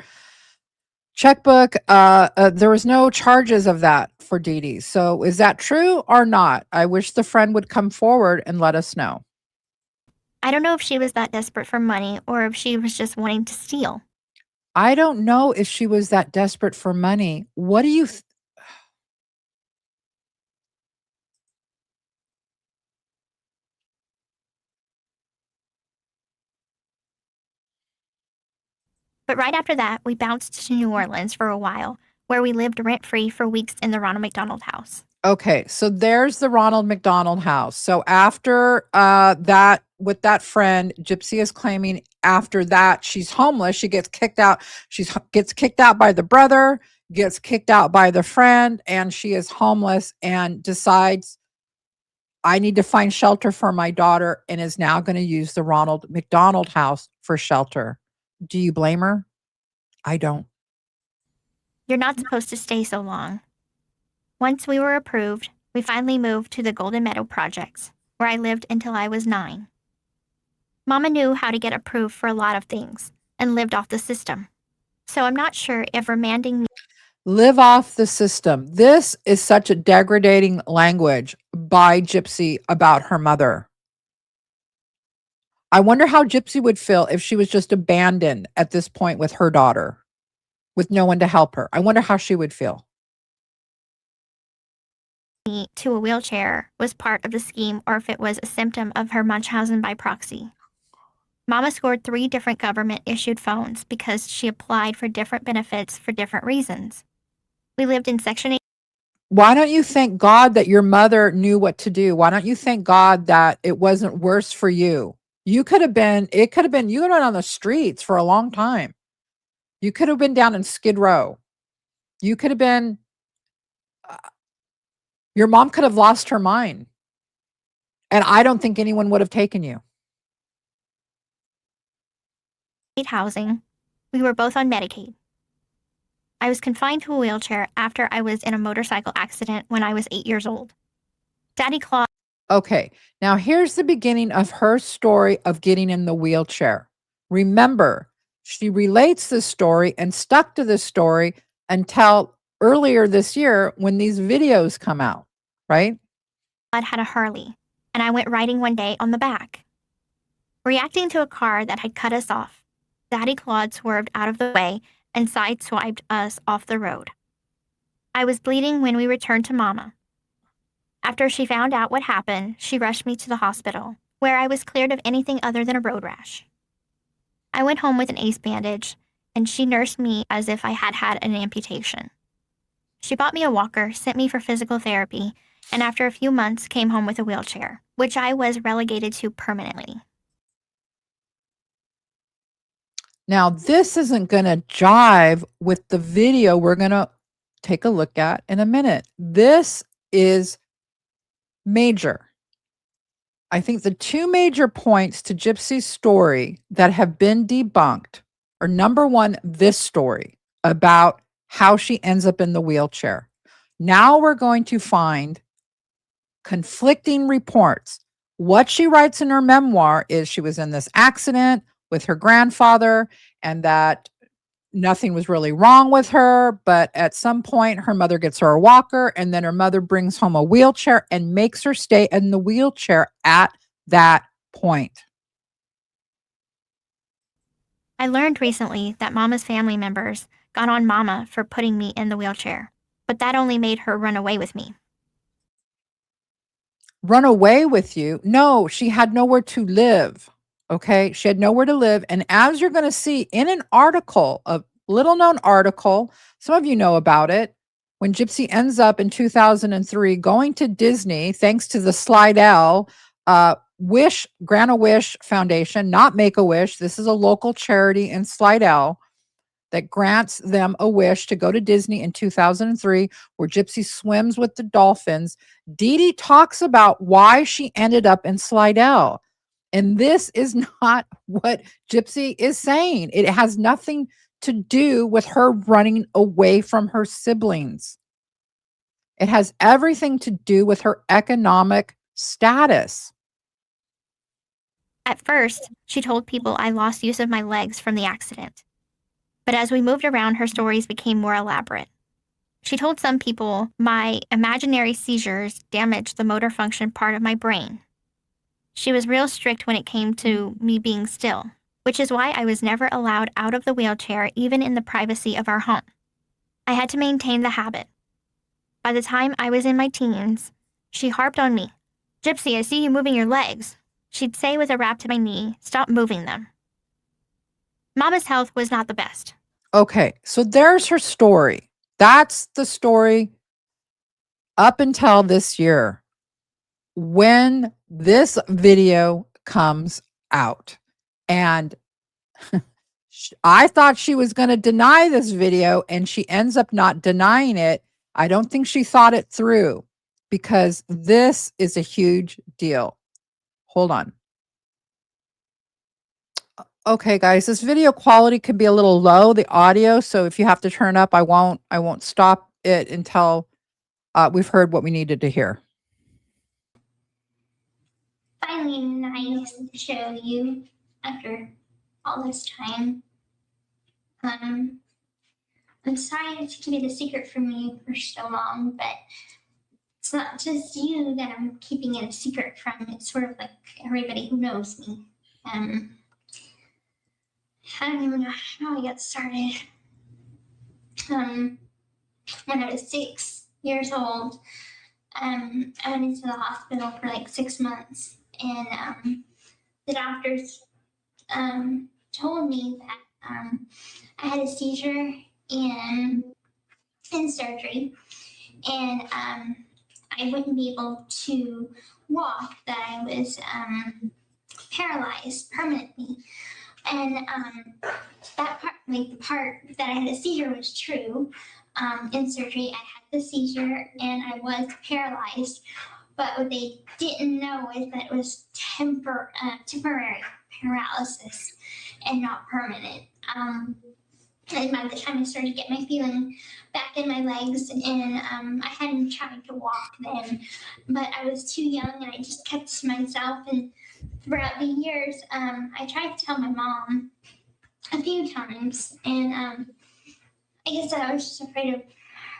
Speaker 1: checkbook. There was no charges of that for Dee Dee. So is that true or not? I wish the friend would come forward and let us know.
Speaker 2: I don't know if she was that desperate for money or if she was just wanting to steal.
Speaker 1: I don't know if she was that desperate for money. What do you
Speaker 2: But right after that, we bounced to New Orleans for a while, where we lived rent-free for weeks in the Ronald McDonald House.
Speaker 1: Okay, so there's the Ronald McDonald House. So after that, with that friend, Gypsy is claiming after that she's homeless. She gets kicked out. Gets kicked out by the brother, gets kicked out by the friend, and she is homeless and decides, I need to find shelter for my daughter, and is now going to use the Ronald McDonald House for shelter. Do you blame her? I don't.
Speaker 2: You're not supposed to stay so long. Once we were approved, we finally moved to the Golden Meadow Projects, where I lived until I was 9. Mama knew how to get approved for a lot of things and lived off the system. So I'm not sure if remanding me
Speaker 1: Live off the system. This is such a degrading language by Gypsy about her mother. I wonder how Gypsy would feel if she was just abandoned at this point with her daughter, with no one to help her. I wonder how she would feel.
Speaker 2: to a wheelchair was part of the scheme or if it was a symptom of her Munchausen by proxy. Mama scored 3 different government-issued phones because she applied for different benefits for different reasons. We lived in Section 8.
Speaker 1: Why don't you thank God that your mother knew what to do? Why don't you thank God that it wasn't worse for you? You could have been, you could have been on the streets for a long time. You could have been down in Skid Row. You could have been, your mom could have lost her mind. And I don't think anyone would have taken you.
Speaker 2: Housing. We were both on Medicaid. I was confined to a wheelchair after I was in a motorcycle accident when I was 8 years old. Daddy Claude.
Speaker 1: Okay, now here's the beginning of her story of getting in the wheelchair. Remember, she relates this story and stuck to this story until earlier this year when these videos come out, right?
Speaker 2: Had a Harley, and I went riding one day on the back. Reacting to a car that had cut us off, Daddy Claude swerved out of the way and sideswiped us off the road. I was bleeding when we returned to Mama. After she found out what happened, she rushed me to the hospital, where I was cleared of anything other than a road rash. I went home with an ace bandage, and she nursed me as if I had had an amputation. She bought me a walker, sent me for physical therapy, and after a few months came home with a wheelchair, which I was relegated to permanently.
Speaker 1: Now, this isn't going to jive with the video we're going to take a look at in a minute. This is major. I think the 2 major points to Gypsy's story that have been debunked are number 1, this story about how she ends up in the wheelchair. Now we're going to find conflicting reports. What she writes in her memoir is she was in this accident with her grandfather and that nothing was really wrong with her, but at some point her mother gets her a walker and then her mother brings home a wheelchair and makes her stay in the wheelchair at that point.
Speaker 2: I learned recently that Mama's family members got on Mama for putting me in the wheelchair, but that only made her run away with me.
Speaker 1: Run away with you? No, she had nowhere to live. Okay, she had nowhere to live. And as you're going to see in an article, a little known article, some of you know about it, when Gypsy ends up in 2003 going to Disney, thanks to the Slidell Grant a Wish Foundation, not Make a Wish. This is a local charity in Slidell that grants them a wish to go to Disney in 2003, where Gypsy swims with the dolphins. Dee Dee talks about why she ended up in Slidell. And this is not what Gypsy is saying. It has nothing to do with her running away from her siblings. It has everything to do with her economic status.
Speaker 2: At first, she told people I lost use of my legs from the accident. But as we moved around, her stories became more elaborate. She told some people my imaginary seizures damaged the motor function part of my brain. She was real strict when it came to me being still, which is why I was never allowed out of the wheelchair even in the privacy of our home. I had to maintain the habit. By the time I was in my teens, she harped on me. "Gypsy, I see you moving your legs." She'd say with a rap to my knee, "Stop moving them." Mama's health was not the best.
Speaker 1: Okay, so there's her story. That's the story up until this year when this video comes out. And I thought she was going to deny this video, and she ends up not denying it. I don't think she thought it through because this is a huge deal. Hold on. Okay, guys, this video quality could be a little low, the audio. So if you have to turn up, I won't stop it until we've heard what we needed to hear.
Speaker 7: Finally nice to show you after all this time. I'm sorry to keep it a secret from you for so long, but it's not just you that I'm keeping it a secret from. It's sort of like everybody who knows me. I don't even know how I got started. When I was 6 years old, I went into the hospital for like 6 months, and the doctors told me that I had a seizure in surgery, and I wouldn't be able to walk, that I was paralyzed permanently. And that part, like the part that I had a seizure, was true. In surgery, I had the seizure and I was paralyzed. But what they didn't know is that it was temporary paralysis and not permanent. And by the time I started to get my feeling back in my legs, and I hadn't tried to walk then, but I was too young and I just kept to myself. And throughout the years, I tried to tell my mom a few times, and I guess I was just afraid of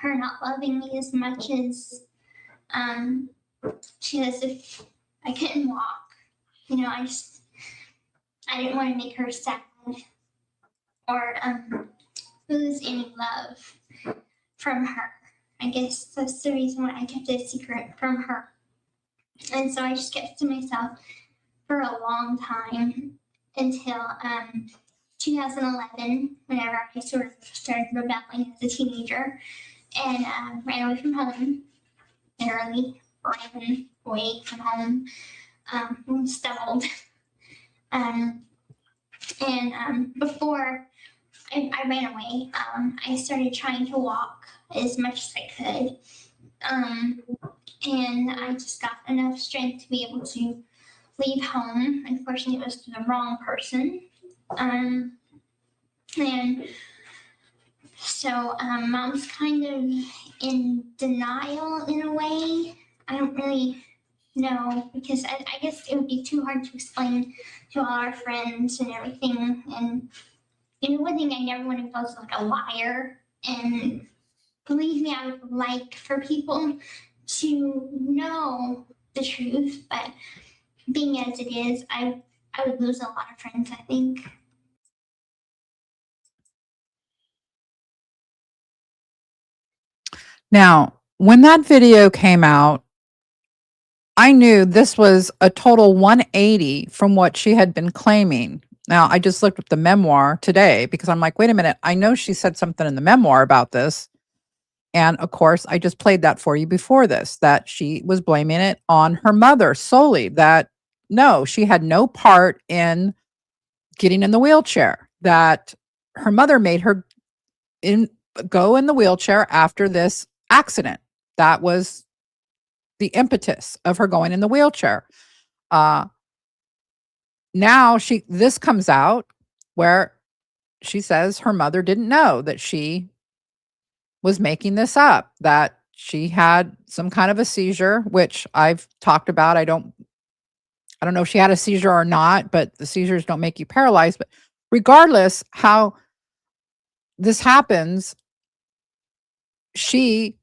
Speaker 7: her not loving me as much as she does if I couldn't walk. You know, I didn't want to make her sad or lose any love from her. I guess that's the reason why I kept it a secret from her. And so I just kept it to myself for a long time until 2011, whenever I sort of started rebelling as a teenager and ran away from home, literally ran away from home, stumbled. Before I ran away, I started trying to walk as much as I could. And I just got enough strength to be able to leave home. Unfortunately, it was to the wrong person. And so Mom's kind of in denial in a way. I don't really know, because I guess it would be too hard to explain to all our friends and everything. And one thing I never want to go is like a liar. And believe me, I would like for people to know the truth, but being as it is, I would lose a lot of friends, I think.
Speaker 1: Now, when that video came out, I knew this was a total 180 from what she had been claiming. Now, I just looked at the memoir today because I'm like, wait a minute, I know she said something in the memoir about this. And of course, I just played that for you before this, that she was blaming it on her mother solely, that no, she had no part in getting in the wheelchair, that her mother made her go in the wheelchair after this accident. That was the impetus of her going in the wheelchair. Now this comes out where she says her mother didn't know that she was making this up, that she had some kind of a seizure, which I've talked about. I don't know if she had a seizure or not, but the seizures don't make you paralyzed. But regardless how this happens, she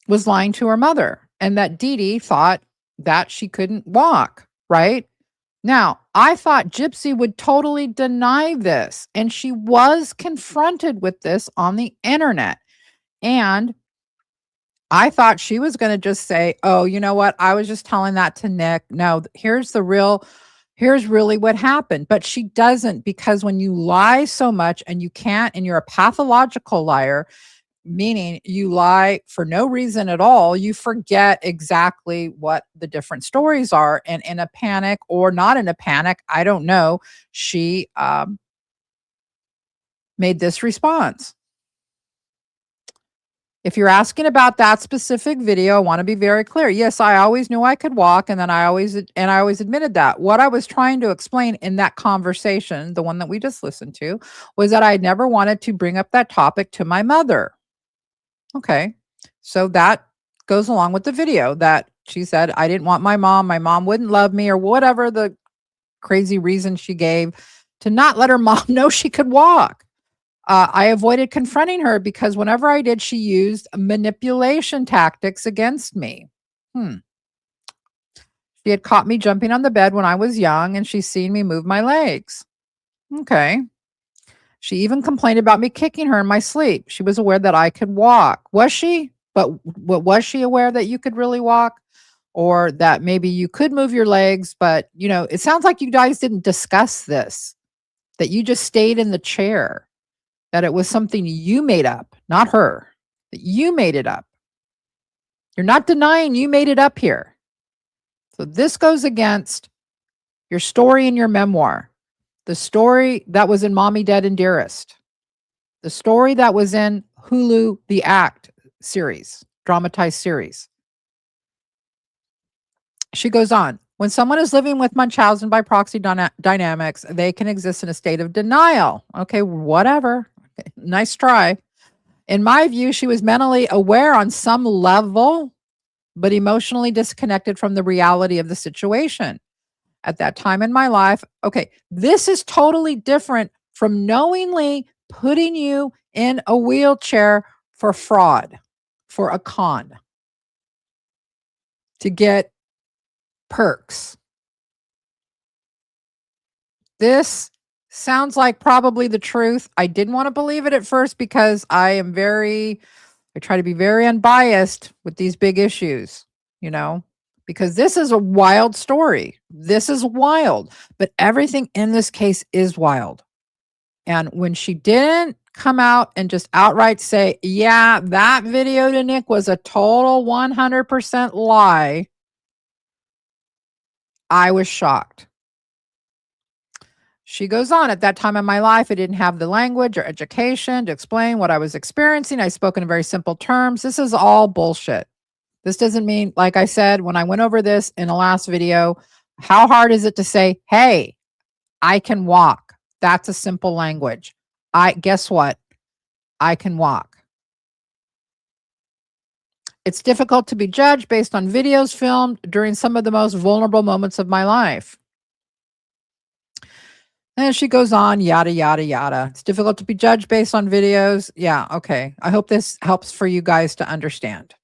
Speaker 1: was lying to her mother, and that Dee Dee thought that she couldn't walk, right? Now, I thought Gypsy would totally deny this, and she was confronted with this on the internet. And I thought she was going to just say, oh, you know what? I was just telling that to Nick. No, here's really what happened. But she doesn't, because when you lie so much and you can't, and you're a pathological liar, meaning you lie for no reason at all, you forget exactly what the different stories are. And in a panic or not in a panic, I don't know, she made this response. If you're asking about that specific video, I want to be very clear. Yes, I always knew I could walk, and then I always admitted that. What I was trying to explain in that conversation, the one that we just listened to, was that I never wanted to bring up that topic to my mother. Okay. So that goes along with the video, that she said, I didn't want my mom wouldn't love me, or whatever the crazy reason she gave to not let her mom know she could walk. I avoided confronting her because whenever I did, she used manipulation tactics against me. She had caught me jumping on the bed when I was young, and she's seen me move my legs. Okay. She even complained about me kicking her in my sleep. She was aware that I could walk. Was she? But was she aware that you could really walk? Or that maybe you could move your legs, but it sounds like you guys didn't discuss this, that you just stayed in the chair, that it was something you made up, not her, that you made it up. You're not denying you made it up here. So this goes against your story in your memoir, the story that was in Mommy, Dead, and Dearest, the story that was in Hulu, The Act series, dramatized series. She goes on, when someone is living with Munchausen by proxy dynamics, they can exist in a state of denial. Okay, whatever. Okay, nice try. In my view, she was mentally aware on some level, but emotionally disconnected from the reality of the situation. At that time in my life, okay, this is totally different from knowingly putting you in a wheelchair for fraud, for a con, to get perks. This sounds like probably the truth. I didn't want to believe it at first because I try to be very unbiased with these big issues, because this is a wild story. This is wild, but everything in this case is wild. And when she didn't come out and just outright say, yeah, that video to Nick was a total 100% lie, I was shocked. She goes on, at that time in my life, I didn't have the language or education to explain what I was experiencing. I spoke in very simple terms. This is all bullshit. This doesn't mean, like I said, when I went over this in the last video, how hard is it to say, hey, I can walk? That's a simple language. Guess what? I can walk. It's difficult to be judged based on videos filmed during some of the most vulnerable moments of my life. And she goes on, yada, yada, yada. It's difficult to be judged based on videos. Yeah, okay. I hope this helps for you guys to understand.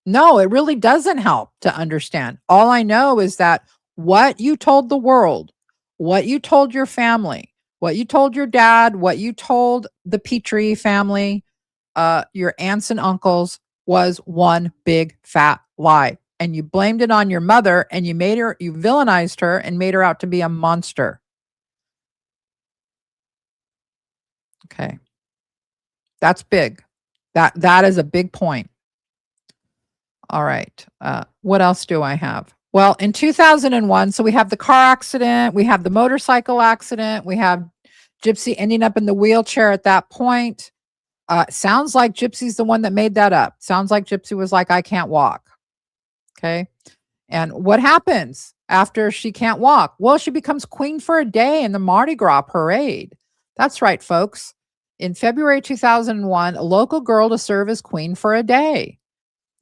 Speaker 1: No, it really doesn't help to understand. All I know is that what you told the world, what you told your family, what you told your dad, what you told the Petrie family, your aunts and uncles, was one big fat lie. And you blamed it on your mother, and you villainized her and made her out to be a monster. Okay. That's big. That is a big point. All right. What else do I have? Well, in 2001, so we have the car accident, we have the motorcycle accident, we have Gypsy ending up in the wheelchair at that point. Sounds like Gypsy's the one that made that up. Sounds like Gypsy was like, I can't walk. Okay. And what happens after she can't walk? Well, she becomes queen for a day in the Mardi Gras parade. That's right, folks. In February 2001, a local girl to serve as queen for a day.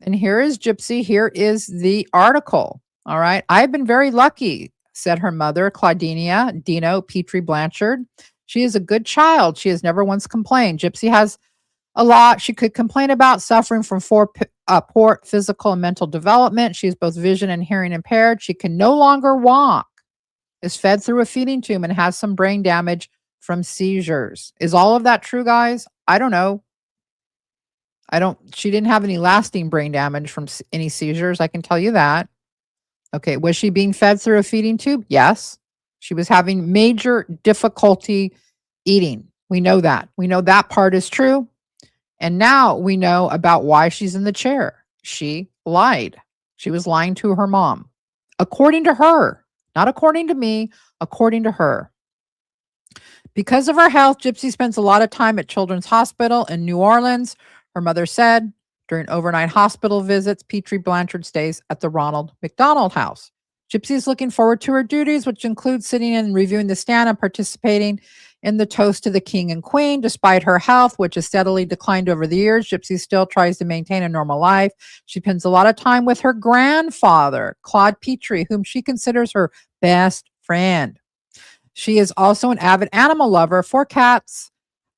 Speaker 1: And here is Gypsy. Here is the article. All right. I've been very lucky, said her mother, Claudinia Dino Petrie Blanchard. She is a good child. She has never once complained. Gypsy has a lot she could complain about, suffering from poor physical and mental development. She is both vision and hearing impaired. She can no longer walk, is fed through a feeding tube, and has some brain damage from seizures. Is all of that true, guys? I don't know. She didn't have any lasting brain damage from any seizures. I can tell you that. Okay. Was she being fed through a feeding tube? Yes. She was having major difficulty eating. We know that. We know that part is true. And now we know about why she's in the chair. She lied. She was lying to her mom. According to her, not according to me, according to her. Because of her health, Gypsy spends a lot of time at Children's Hospital in New Orleans. Her mother said during overnight hospital visits, Petrie Blanchard stays at the Ronald McDonald House. Gypsy is looking forward to her duties, which include sitting and reviewing the stand and participating in the toast to the king and queen. Despite her health, which has steadily declined over the years, Gypsy still tries to maintain a normal life. She spends a lot of time with her grandfather, Claude Petrie, whom she considers her best friend. She is also an avid animal lover for cats,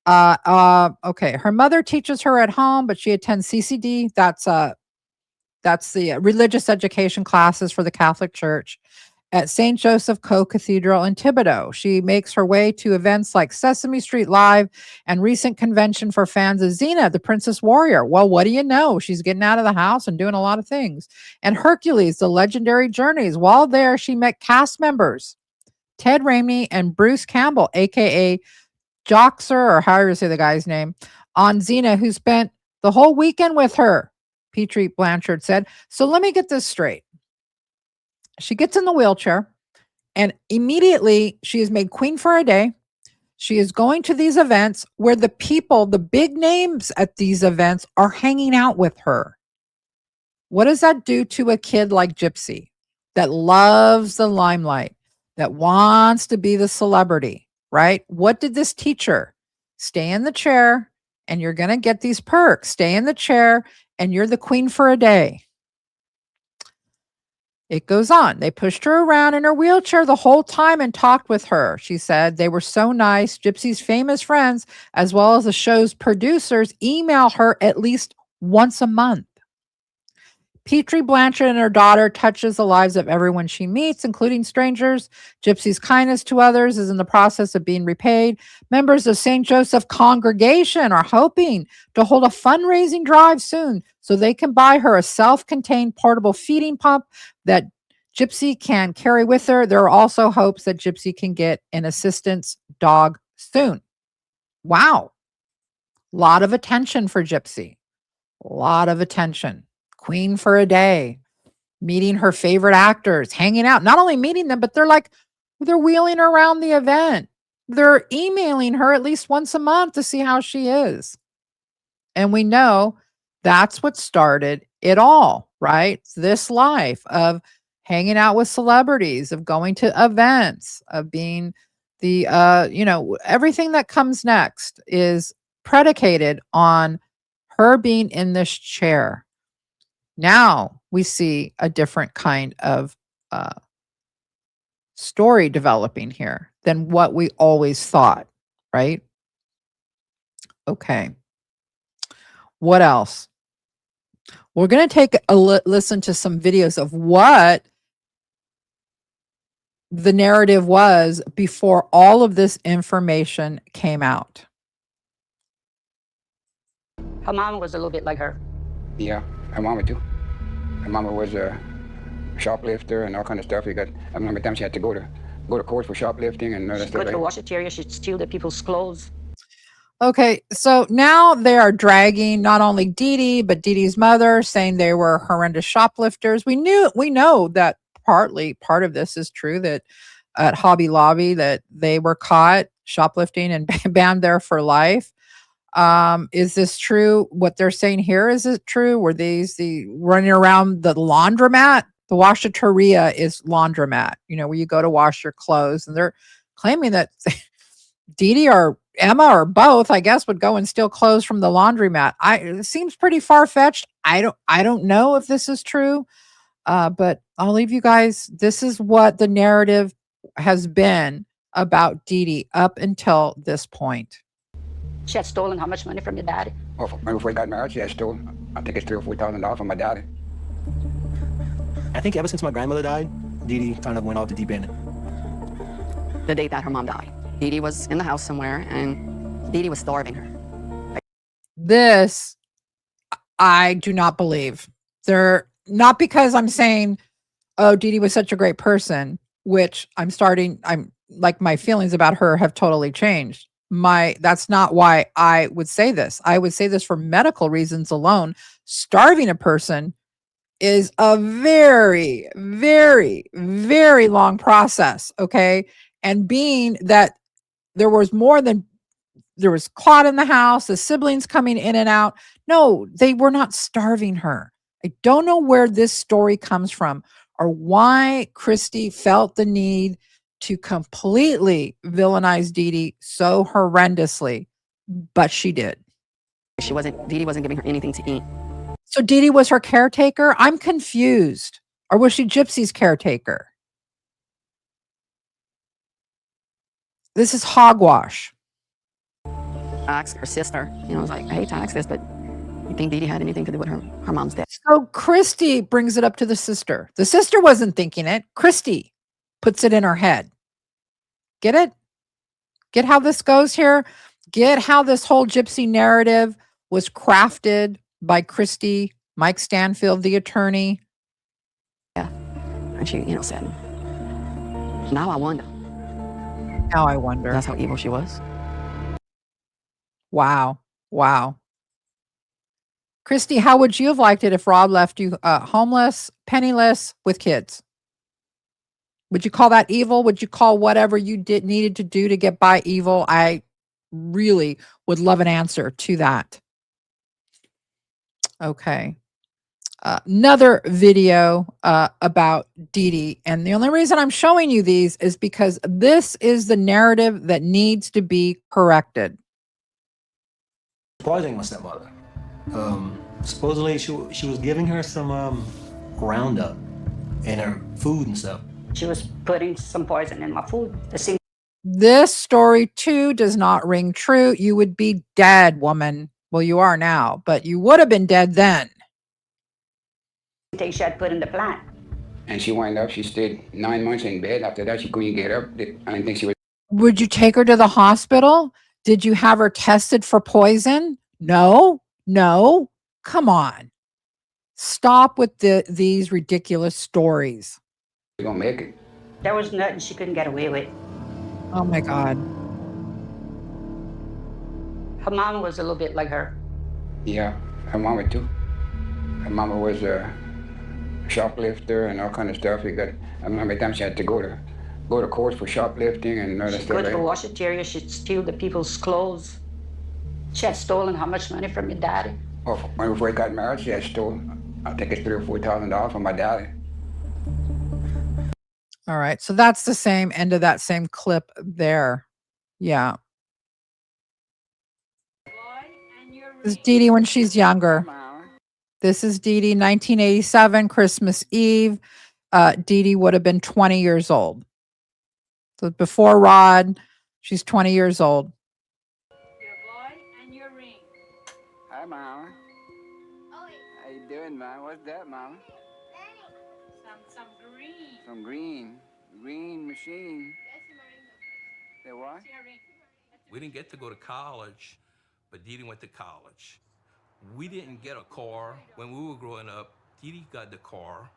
Speaker 1: Okay. Her mother teaches her at home, but she attends CCD. That's the religious education classes for the Catholic Church at St. Joseph Co-Cathedral in Thibodaux. She makes her way to events like Sesame Street Live and recent convention for fans of Xena, the Princess Warrior. Well, what do you know? She's getting out of the house and doing a lot of things. And Hercules, the legendary journeys. While there, she met cast members Ted Raimi and Bruce Campbell, aka Joxer, or however you say the guy's name, on Xena, who spent the whole weekend with her, Petrie Blanchard said. So let me get this straight. She gets in the wheelchair and immediately she is made queen for a day. She is going to these events where the people, the big names at these events, are hanging out with her. What does that do to a kid like Gypsy that loves the limelight, that wants to be the celebrity, right? What did this teach her? Stay in the chair and you're going to get these perks. Stay in the chair and you're the queen for a day. It goes on. They pushed her around in her wheelchair the whole time and talked with her. She said they were so nice. Gypsy's famous friends, as well as the show's producers, email her at least once a month. Petrie Blanchard and her daughter touches the lives of everyone she meets, including strangers. Gypsy's kindness to others is in the process of being repaid. Members of St. Joseph congregation are hoping to hold a fundraising drive soon so they can buy her a self-contained portable feeding pump that Gypsy can carry with her. There are also hopes that Gypsy can get an assistance dog soon. Wow. A lot of attention for Gypsy. A lot of attention. Queen for a day, meeting her favorite actors, hanging out, not only meeting them, but they're wheeling her around the event. They're emailing her at least once a month to see how she is. And we know that's what started it all, right? This life of hanging out with celebrities, of going to events, of being the, everything that comes next is predicated on her being in this chair. Now we see a different kind of story developing here than what we always thought, right? Okay. What else? We're going to take a listen to some videos of what the narrative was before all of this information came out.
Speaker 5: Her mom was a little bit like her.
Speaker 4: Yeah, her mama too. Her mama was a shoplifter and all kind of stuff. I remember time she had to go to court for shoplifting and all that
Speaker 5: She'd
Speaker 4: stuff.
Speaker 5: go to the washateria, she'd steal the people's clothes.
Speaker 1: Okay, so now they are dragging not only Dee Dee, but Dee Dee's mother, saying they were horrendous shoplifters. We know that part of this is true, that at Hobby Lobby that they were caught shoplifting and banned there for life. Is this true? What they're saying here, is it true? Were these the running around the laundromat? The washateria is laundromat, where you go to wash your clothes, and they're claiming that Dee Dee or Emma or both, I guess, would go and steal clothes from the laundromat. It seems pretty far-fetched. I don't know if this is true, but I'll leave you guys. This is what the narrative has been about Dee Dee up until this point.
Speaker 5: She had stolen how much money from your daddy?
Speaker 4: Well, before we got married, she had stolen, I think it's $3,000 or $4,000 from my daddy.
Speaker 6: I think ever since my grandmother died, Dee Dee kind of went off the deep end.
Speaker 8: The day that her mom died, Dee Dee was in the house somewhere, and Dee Dee was starving her.
Speaker 1: This, I do not believe. They're not, because I'm saying, oh, Dee Dee was such a great person, which I'm like, my feelings about her have totally changed. That's not why I would say this. I would say this for medical reasons alone. Starving a person is a very, very, very long process. Okay. And being that there was clot in the house, the siblings coming in and out. No, they were not starving her. I don't know where this story comes from or why Christy felt the need to completely villainize Dee Dee so horrendously, but she did.
Speaker 8: Dee Dee wasn't giving her anything to eat.
Speaker 1: So Dee Dee was her caretaker? I'm confused. Or was she Gypsy's caretaker? This is hogwash.
Speaker 8: ask her sister. You know, I was like, I hate to ask this, but you think Dee Dee had anything to do with her mom's death?
Speaker 1: So Christy brings it up to the sister. The sister wasn't thinking it. Christy puts it in her head. Get it? Get how this goes here? Get how this whole Gypsy narrative was crafted by Christy, Mike Stanfield, the attorney.
Speaker 8: Yeah. And she, said, now I wonder.
Speaker 1: Now I wonder.
Speaker 8: That's how evil she was.
Speaker 1: Wow. Wow. Christy, how would you have liked it if Rob left you homeless, penniless, with kids? Would you call that evil? Would you call whatever you needed to do to get by evil? I really would love an answer to that. Okay. Another video about Dee Dee. And the only reason I'm showing you these is because this is the narrative that needs to be corrected.
Speaker 6: Poisoning my stepmother. Supposedly she was giving her some Roundup in her food and stuff.
Speaker 5: She was putting some poison in my food. The same
Speaker 1: This story too does not ring true. You would be dead, woman. Well, you are now, but you would have been dead then.
Speaker 5: thing she had put in the plant.
Speaker 4: And she wound up, she stayed 9 months in bed. After that, she couldn't get up. I didn't think she was.
Speaker 1: Would you take her to the hospital? Did you have her tested for poison? No. Come on. Stop with these ridiculous stories.
Speaker 4: Gonna make it.
Speaker 5: There was nothing she couldn't get away with.
Speaker 1: Oh my God.
Speaker 5: Her mama was a little bit like her.
Speaker 4: Yeah, her mama too. Her mama was a shoplifter and all kind of stuff. I remember the time she had to go to court for shoplifting and other
Speaker 5: She'd
Speaker 4: stuff
Speaker 5: go to
Speaker 4: like
Speaker 5: the
Speaker 4: that.
Speaker 5: washateria, she'd steal the people's clothes. She had stolen how much money from your daddy?
Speaker 4: Oh, when before I got married, she had stolen, I think it's $3,000 or $4,000 from my daddy.
Speaker 1: All right. So that's the same end of that same clip there. Yeah. This is Dee Dee when she's younger. This is Dee Dee, 1987, Christmas Eve. Dee Dee would have been 20 years old. So before Rod, she's 20 years old.
Speaker 4: Hi, Mama. How you doing, Mama? What's that, Mama?
Speaker 3: Some green.
Speaker 4: Some green machine. Say what?
Speaker 9: We didn't get to go to college, but Dee Dee went to college. We didn't get a car when we were growing up. Dee Dee got the car.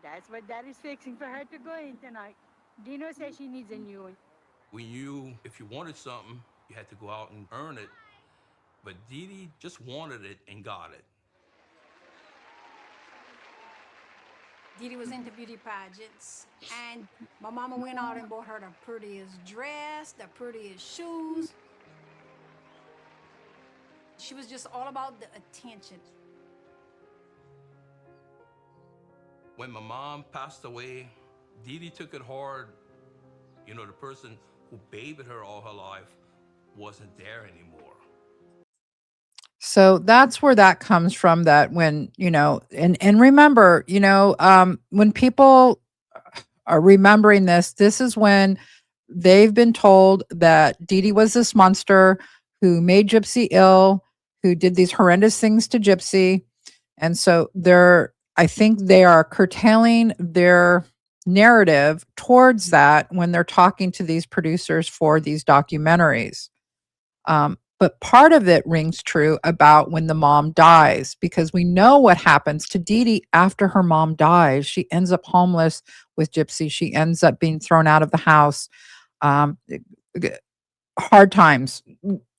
Speaker 10: That's what Daddy's fixing for her to go in tonight. Dino says she needs a new one.
Speaker 9: We knew if you wanted something, you had to go out and earn it. But Dee Dee just wanted it and got it.
Speaker 10: Dee Dee was into beauty pageants, and my mama went out and bought her the prettiest dress, the prettiest shoes. She was just all about the attention.
Speaker 9: When my mom passed away, Dee Dee took it hard. The person who babied her all her life wasn't there anymore.
Speaker 1: So that's where that comes from, that when, and remember, when people are remembering this is when they've been told that Dee Dee was this monster who made Gypsy ill, who did these horrendous things to Gypsy. And so I think they are curtailing their narrative towards that when they're talking to these producers for these documentaries. But part of it rings true about when the mom dies, because we know what happens to Dee Dee after her mom dies. She ends up homeless with Gypsy. She ends up being thrown out of the house. Hard times.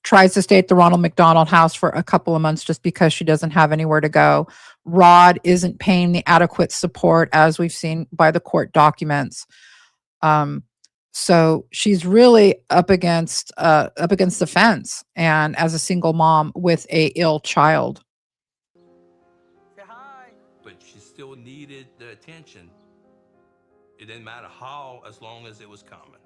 Speaker 1: Tries to stay at the Ronald McDonald House for a couple of months just because she doesn't have anywhere to go. Rod isn't paying the adequate support, as we've seen by the court documents. So she's really up against the fence, and as a single mom with a ill child.
Speaker 9: But she still needed the attention. It didn't matter how, as long as it was coming.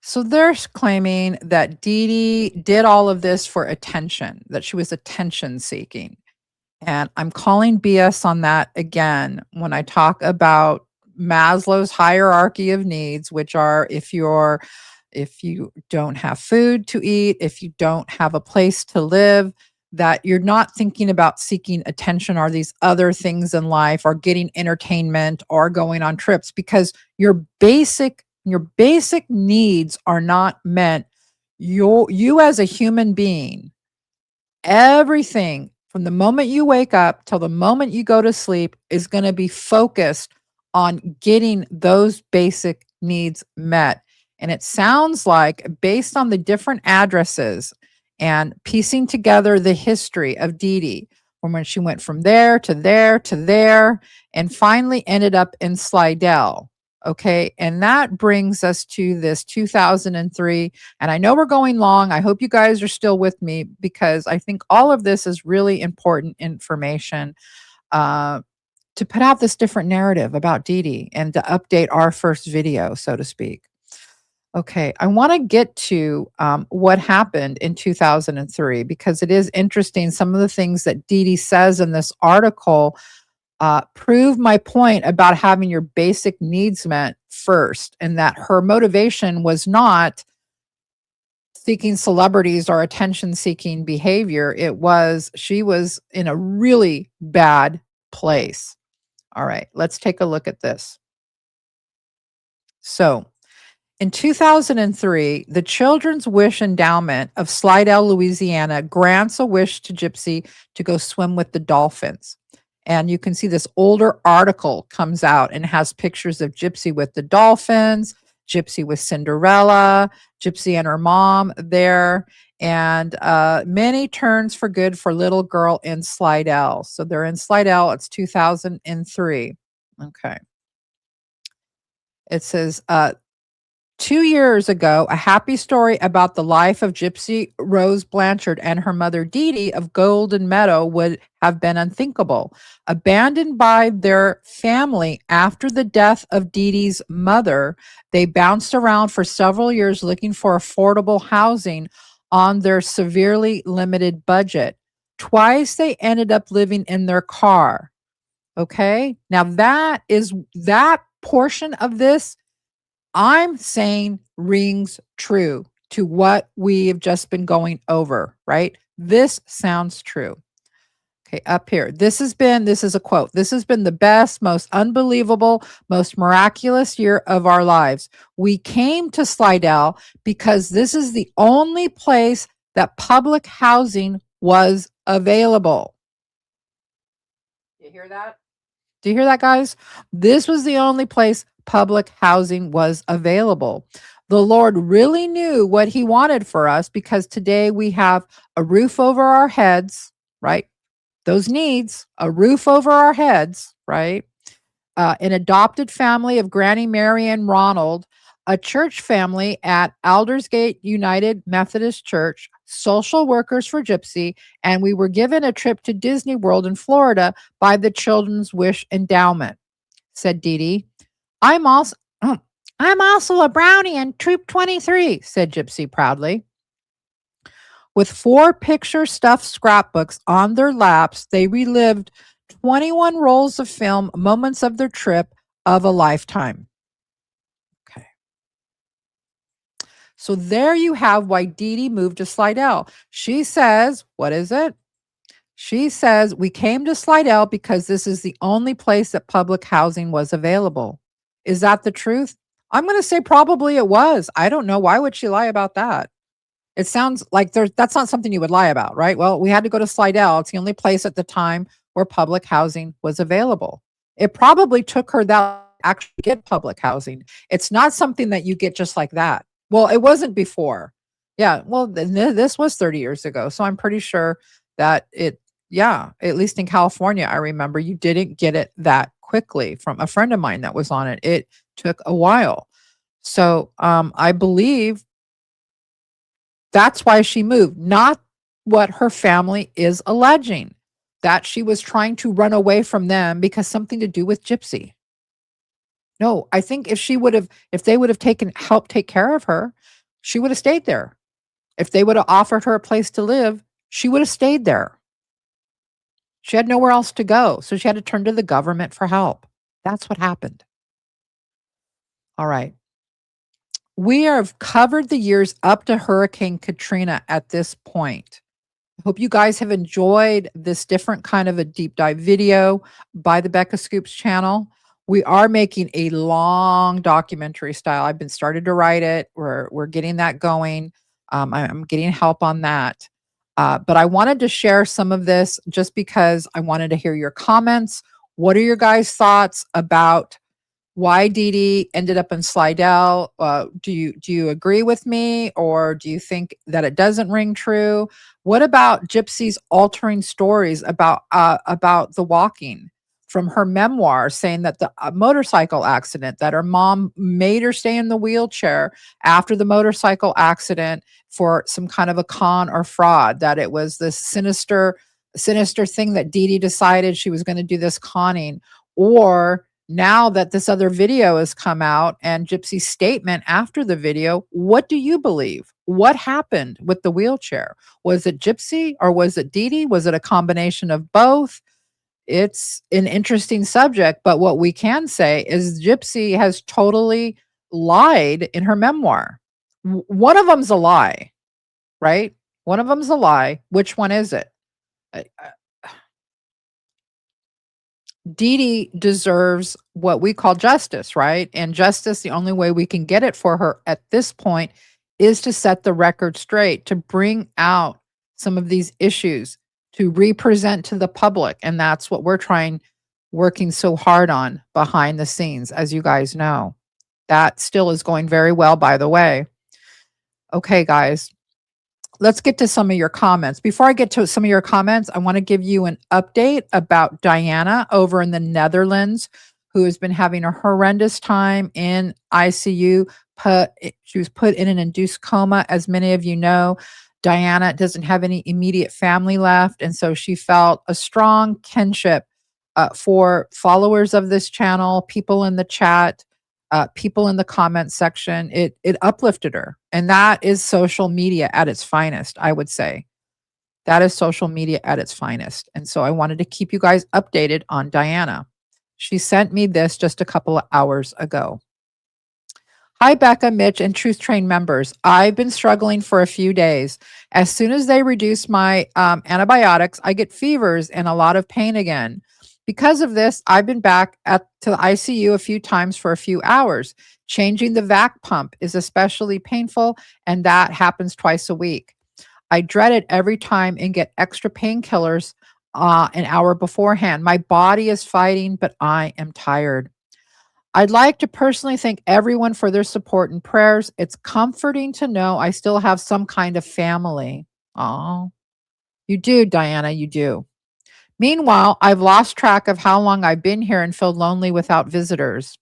Speaker 1: So they're claiming that Dee Dee did all of this for attention, that she was attention seeking. And I'm calling BS on that again when I talk about Maslow's hierarchy of needs, which are, if you're if you don't have food to eat, if you don't have a place to live, that you're not thinking about seeking attention or these other things in life or getting entertainment or going on trips because your basic needs are not met. You as a human being, everything from the moment you wake up till the moment you go to sleep is going to be focused on getting those basic needs met. And it sounds like, based on the different addresses and piecing together the history of Dee Dee, from when she went from there to there to there, and finally ended up in Slidell. Okay. And that brings us to this 2003. And I know we're going long. I hope you guys are still with me because I think all of this is really important information to put out this different narrative about Dee Dee and to update our first video, so to speak. Okay, I want to get to what happened in 2003 because it is interesting. Some of the things that Dee Dee says in this article prove my point about having your basic needs met first, and that her motivation was not seeking celebrities or attention seeking behavior. She was in a really bad place. All right, let's take a look at this. So, in 2003, the Children's Wish Endowment of Slidell, Louisiana grants a wish to Gypsy to go swim with the dolphins. And you can see this older article comes out and has pictures of Gypsy with the dolphins, Gypsy with Cinderella, Gypsy and her mom there, and many turns for good for little girl in Slidell. So they're in Slidell. It's 2003. Okay. It says, 2 years ago, a happy story about the life of Gypsy Rose Blanchard and her mother Dee Dee of Golden Meadow would have been unthinkable. Abandoned by their family after the death of Dee Dee's mother, they bounced around for several years looking for affordable housing on their severely limited budget. Twice they ended up living in their car. Okay? Now that portion of this I'm saying rings true to what we've just been going over, right? This sounds true. Okay, up here. This is a quote. This has been the best, most unbelievable, most miraculous year of our lives. We came to Slidell because this is the only place that public housing was available. You hear that? Do you hear that, guys? This was the only place public housing was available. The Lord really knew what he wanted for us because today we have a roof over our heads, right? Those needs, a roof over our heads, right? An adopted family of Granny Mary and Ronald, a church family at Aldersgate United Methodist Church, social workers for Gypsy, and we were given a trip to Disney World in Florida by the Children's Wish Endowment, said Dee Dee. I'm also a brownie in Troop 23, said Gypsy proudly. With 4 picture-stuffed scrapbooks on their laps, they relived 21 rolls of film, moments of their trip of a lifetime. Okay. So there you have why Dee Dee moved to Slidell. She says, what is it? She says, we came to Slidell because this is the only place that public housing was available. Is that the truth? I'm going to say probably it was. I don't know. Why would she lie about that? It sounds like that's not something you would lie about, right? Well, we had to go to Slidell. It's the only place at the time where public housing was available. It probably took her that to actually get public housing. It's not something that you get just like that. Well, it wasn't before. Yeah, well, this was 30 years ago. So I'm pretty sure that at least in California, I remember you didn't get it that quickly. From a friend of mine that was on it, it took a while. So I believe that's why she moved, not what her family is alleging, that she was trying to run away from them because something to do with Gypsy. No, I think if they would have helped take care of her, she would have stayed there. If they would have offered her a place to live, she would have stayed there. She had nowhere else to go, so she had to turn to the government for help. That's what happened. All right. we have covered the years up to Hurricane Katrina at this point. I hope you guys have enjoyed this different kind of a deep dive video by the Becca Scoops channel. We are making a long documentary style. I've been started to write it. We're getting that going. I'm getting help on that. But I wanted to share some of this just because I wanted to hear your comments. What are your guys' thoughts about why Dee Dee ended up in Slidell? Do you agree with me, or do you think that it doesn't ring true? What about Gypsy's altering stories about the walking from her memoir, saying that the motorcycle accident, that her mom made her stay in the wheelchair after the motorcycle accident for some kind of a con or fraud, that it was this sinister thing that Dee Dee decided she was going to do this conning, or now that this other video has come out and Gypsy's statement after the video, what do you believe? What happened with the wheelchair? Was it Gypsy or was it Dee Dee? Was it a combination of both? It's an interesting subject, but what we can say is Gypsy has totally lied in her memoir. One of them's a lie, right? One of them's a lie. Which one is it? Dee Dee deserves what we call justice, right? And justice, the only way we can get it for her at this point is to set the record straight, to bring out some of these issues, to represent to the public. And that's what we're working so hard on behind the scenes, as you guys know. That still is going very well, by the way. Okay, guys. Let's get to some of your comments. Before I get to some of your comments, I want to give you an update about Diana over in the Netherlands, who has been having a horrendous time in ICU. She was put in an induced coma, as many of you know. Diana doesn't have any immediate family left, and so she felt a strong kinship for followers of this channel, people in the chat, people in the comment section. It uplifted her. And that is social media at its finest, I would say. That is social media at its finest. And so I wanted to keep you guys updated on Diana. She sent me this just a couple of hours ago. Hi, Becca, Mitch, and Truth Train members. I've been struggling for a few days. As soon as they reduce my antibiotics, I get fevers and a lot of pain again. Because of this, I've been back to the ICU a few times for a few hours. Changing the vac pump is especially painful, and that happens twice a week. I dread it every time and get extra painkillers an hour beforehand. My body is fighting, but I am tired. I'd like to personally thank everyone for their support and prayers. It's comforting to know I still have some kind of family. Oh, you do, Diana, you do. Meanwhile, I've lost track of how long I've been here and feel lonely without visitors.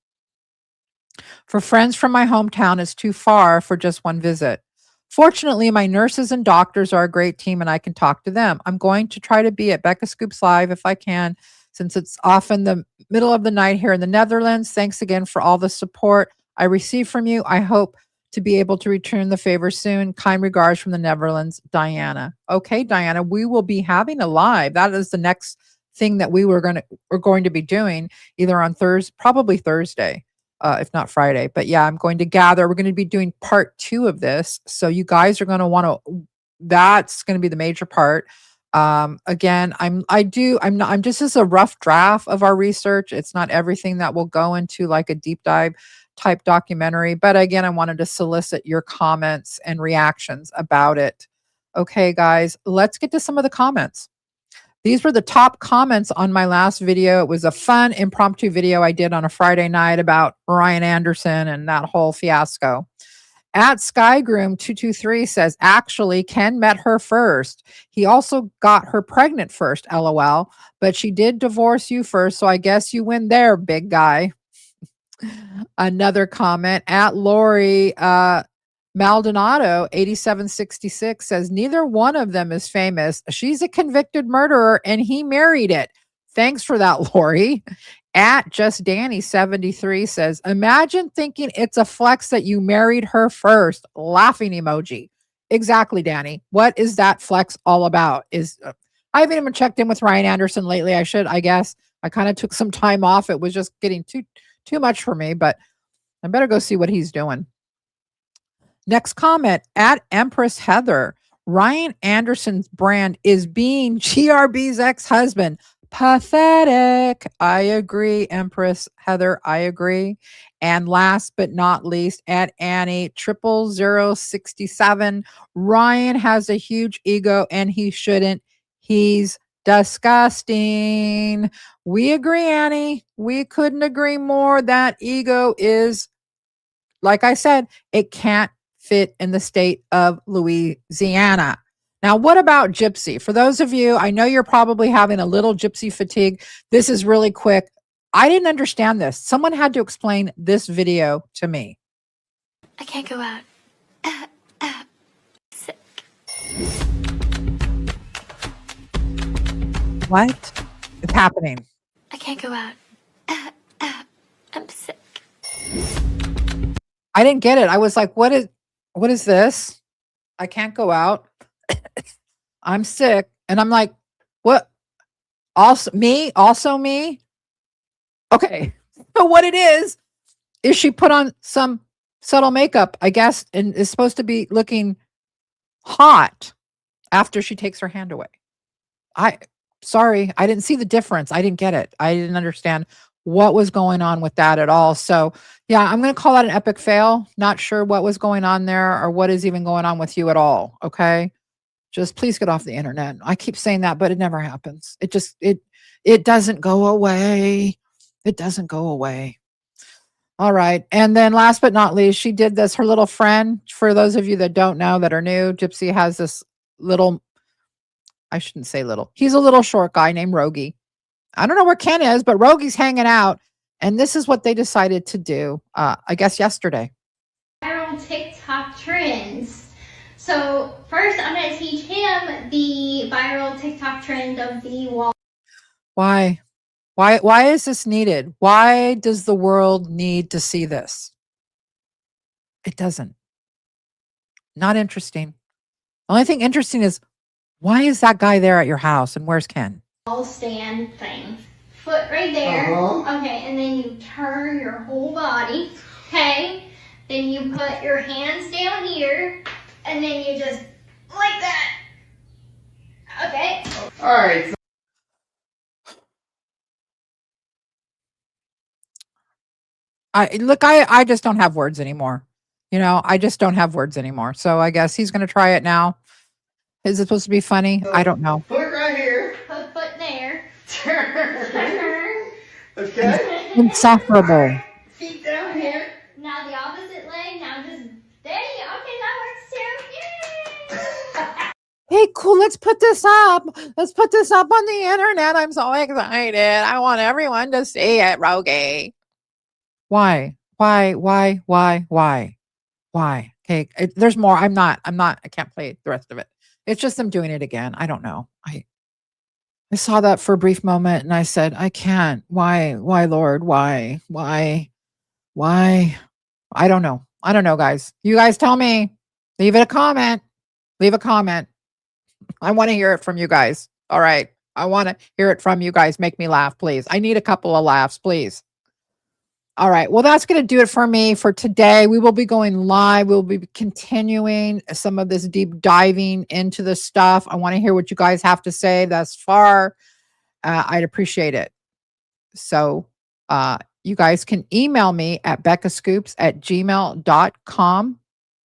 Speaker 1: For friends from my hometown, it's too far for just one visit. Fortunately, my nurses and doctors are a great team and I can talk to them. I'm going to try to be at Becca Scoops Live if I can, since it's often the middle of the night here in the Netherlands. Thanks again for all the support I receive from you. I hope to be able to return the favor soon. Kind regards from the Netherlands, Diana. Okay, Diana, we will be having a live. That is the next thing that we're going to be doing, either on Thursday, probably Thursday, if not Friday. But yeah, I'm going to gather. We're going to be doing part 2 of this. So you guys are going to want to, that's going to be the major part. Again, I'm just as a rough draft of our research. It's not everything that will go into like a deep dive type documentary. But again, I wanted to solicit your comments and reactions about it. Okay, guys, let's get to some of the comments. These were the top comments on my last video. It was a fun impromptu video I did on a Friday night about Ryan Anderson and that whole fiasco. At Skygroom223 says, actually, Ken met her first. He also got her pregnant first, LOL. But she did divorce you first, so I guess you win there, big guy. Another comment at Lori Maldonado 8766 says, neither one of them is famous. She's a convicted murderer and he married it. Thanks for that, Lori. At Just Danny 73 says, imagine thinking it's a flex that you married her first. Laughing emoji. Exactly, Danny. What is that flex all about? I haven't even checked in with Ryan Anderson lately. I guess. I kind of took some time off. It was just getting too much for me, but I better go see what he's doing. Next comment at Empress Heather. Ryan Anderson's brand is being GRB's ex-husband. Pathetic. I agree, Empress Heather. I agree. And last but not least, at Annie 00067. Ryan has a huge ego and he shouldn't. He's disgusting. We agree, Annie. We couldn't agree more. That ego is, like I said, it can't fit in the state of Louisiana. Now, what about Gypsy? For those of you, I know you're probably having a little Gypsy fatigue. This is really quick. I didn't understand this. Someone had to explain this video to me.
Speaker 2: I can't go out. Sick.
Speaker 1: What is happening?
Speaker 2: I can't go out. I'm sick.
Speaker 1: I didn't get it. I was like, what is this? I can't go out. I'm sick. And I'm like, what? Also me? Also me? Okay. So what it is she put on some subtle makeup, I guess, and is supposed to be looking hot after she takes her hand away. Sorry, I didn't see the difference. I didn't get it. I didn't understand what was going on with that at all. So yeah, I'm going to call that an epic fail. Not sure what was going on there or what is even going on with you at all. Okay. Just please get off the internet. I keep saying that, but it never happens. It doesn't go away. It doesn't go away. All right. And then last but not least, she did this, her little friend. For those of you that don't know, that are new, Gypsy has this little, I shouldn't say little. He's a little short guy named Rogie. I don't know where Ken is, but Rogie's hanging out. And this is what they decided to do, I guess yesterday.
Speaker 7: Viral TikTok trends. So first I'm going to teach him the viral TikTok trend of the wall.
Speaker 1: Why? Why is this needed? Why does the world need to see this? It doesn't. Not interesting. The only thing interesting is, why is that guy there at your house and where's Ken?
Speaker 7: Wall stand thing. Foot right there. Okay, and then you turn your whole body. Okay. Then you put your hands down here, and then you just like that. Okay.
Speaker 11: All right.
Speaker 1: I just don't have words anymore. I just don't have words anymore. So I guess he's going to try it now. Is it supposed to be funny? I don't know.
Speaker 11: Foot right here.
Speaker 7: Put foot there.
Speaker 11: Turn. Okay.
Speaker 1: Insufferable.
Speaker 11: Feet down here.
Speaker 7: Now the opposite leg. Now just there. Okay, that works too. Yay!
Speaker 1: Hey, cool. Let's put this up. Let's put this up on the internet. I'm so excited. I want everyone to see it, Rogie. Why? Okay. There's more. I can't play the rest of it. It's just them doing it again. I don't know. I saw that for a brief moment and I said, I can't. Why, Lord? Why? I don't know. I don't know, guys. You guys tell me. Leave it a comment. Leave a comment. I want to hear it from you guys. All right. I want to hear it from you guys. Make me laugh, please. I need a couple of laughs, please. All right. Well, that's going to do it for me for today. We will be going live. We'll be continuing some of this deep diving into the stuff. I want to hear what you guys have to say thus far. I'd appreciate it. So you guys can email me at beccascoops@gmail.com.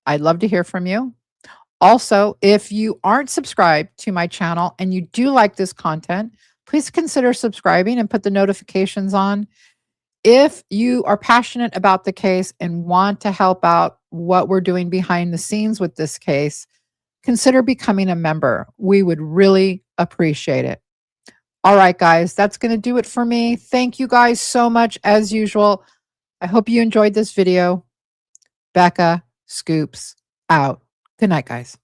Speaker 1: I'd love to hear from you. Also, if you aren't subscribed to my channel and you do like this content, please consider subscribing and put the notifications on. If you are passionate about the case and want to help out what we're doing behind the scenes with this case, consider becoming a member. We would really appreciate it. All right, guys, that's going to do it for me. Thank you guys so much as usual. I hope you enjoyed this video. Becca Scoops out. Good night, guys.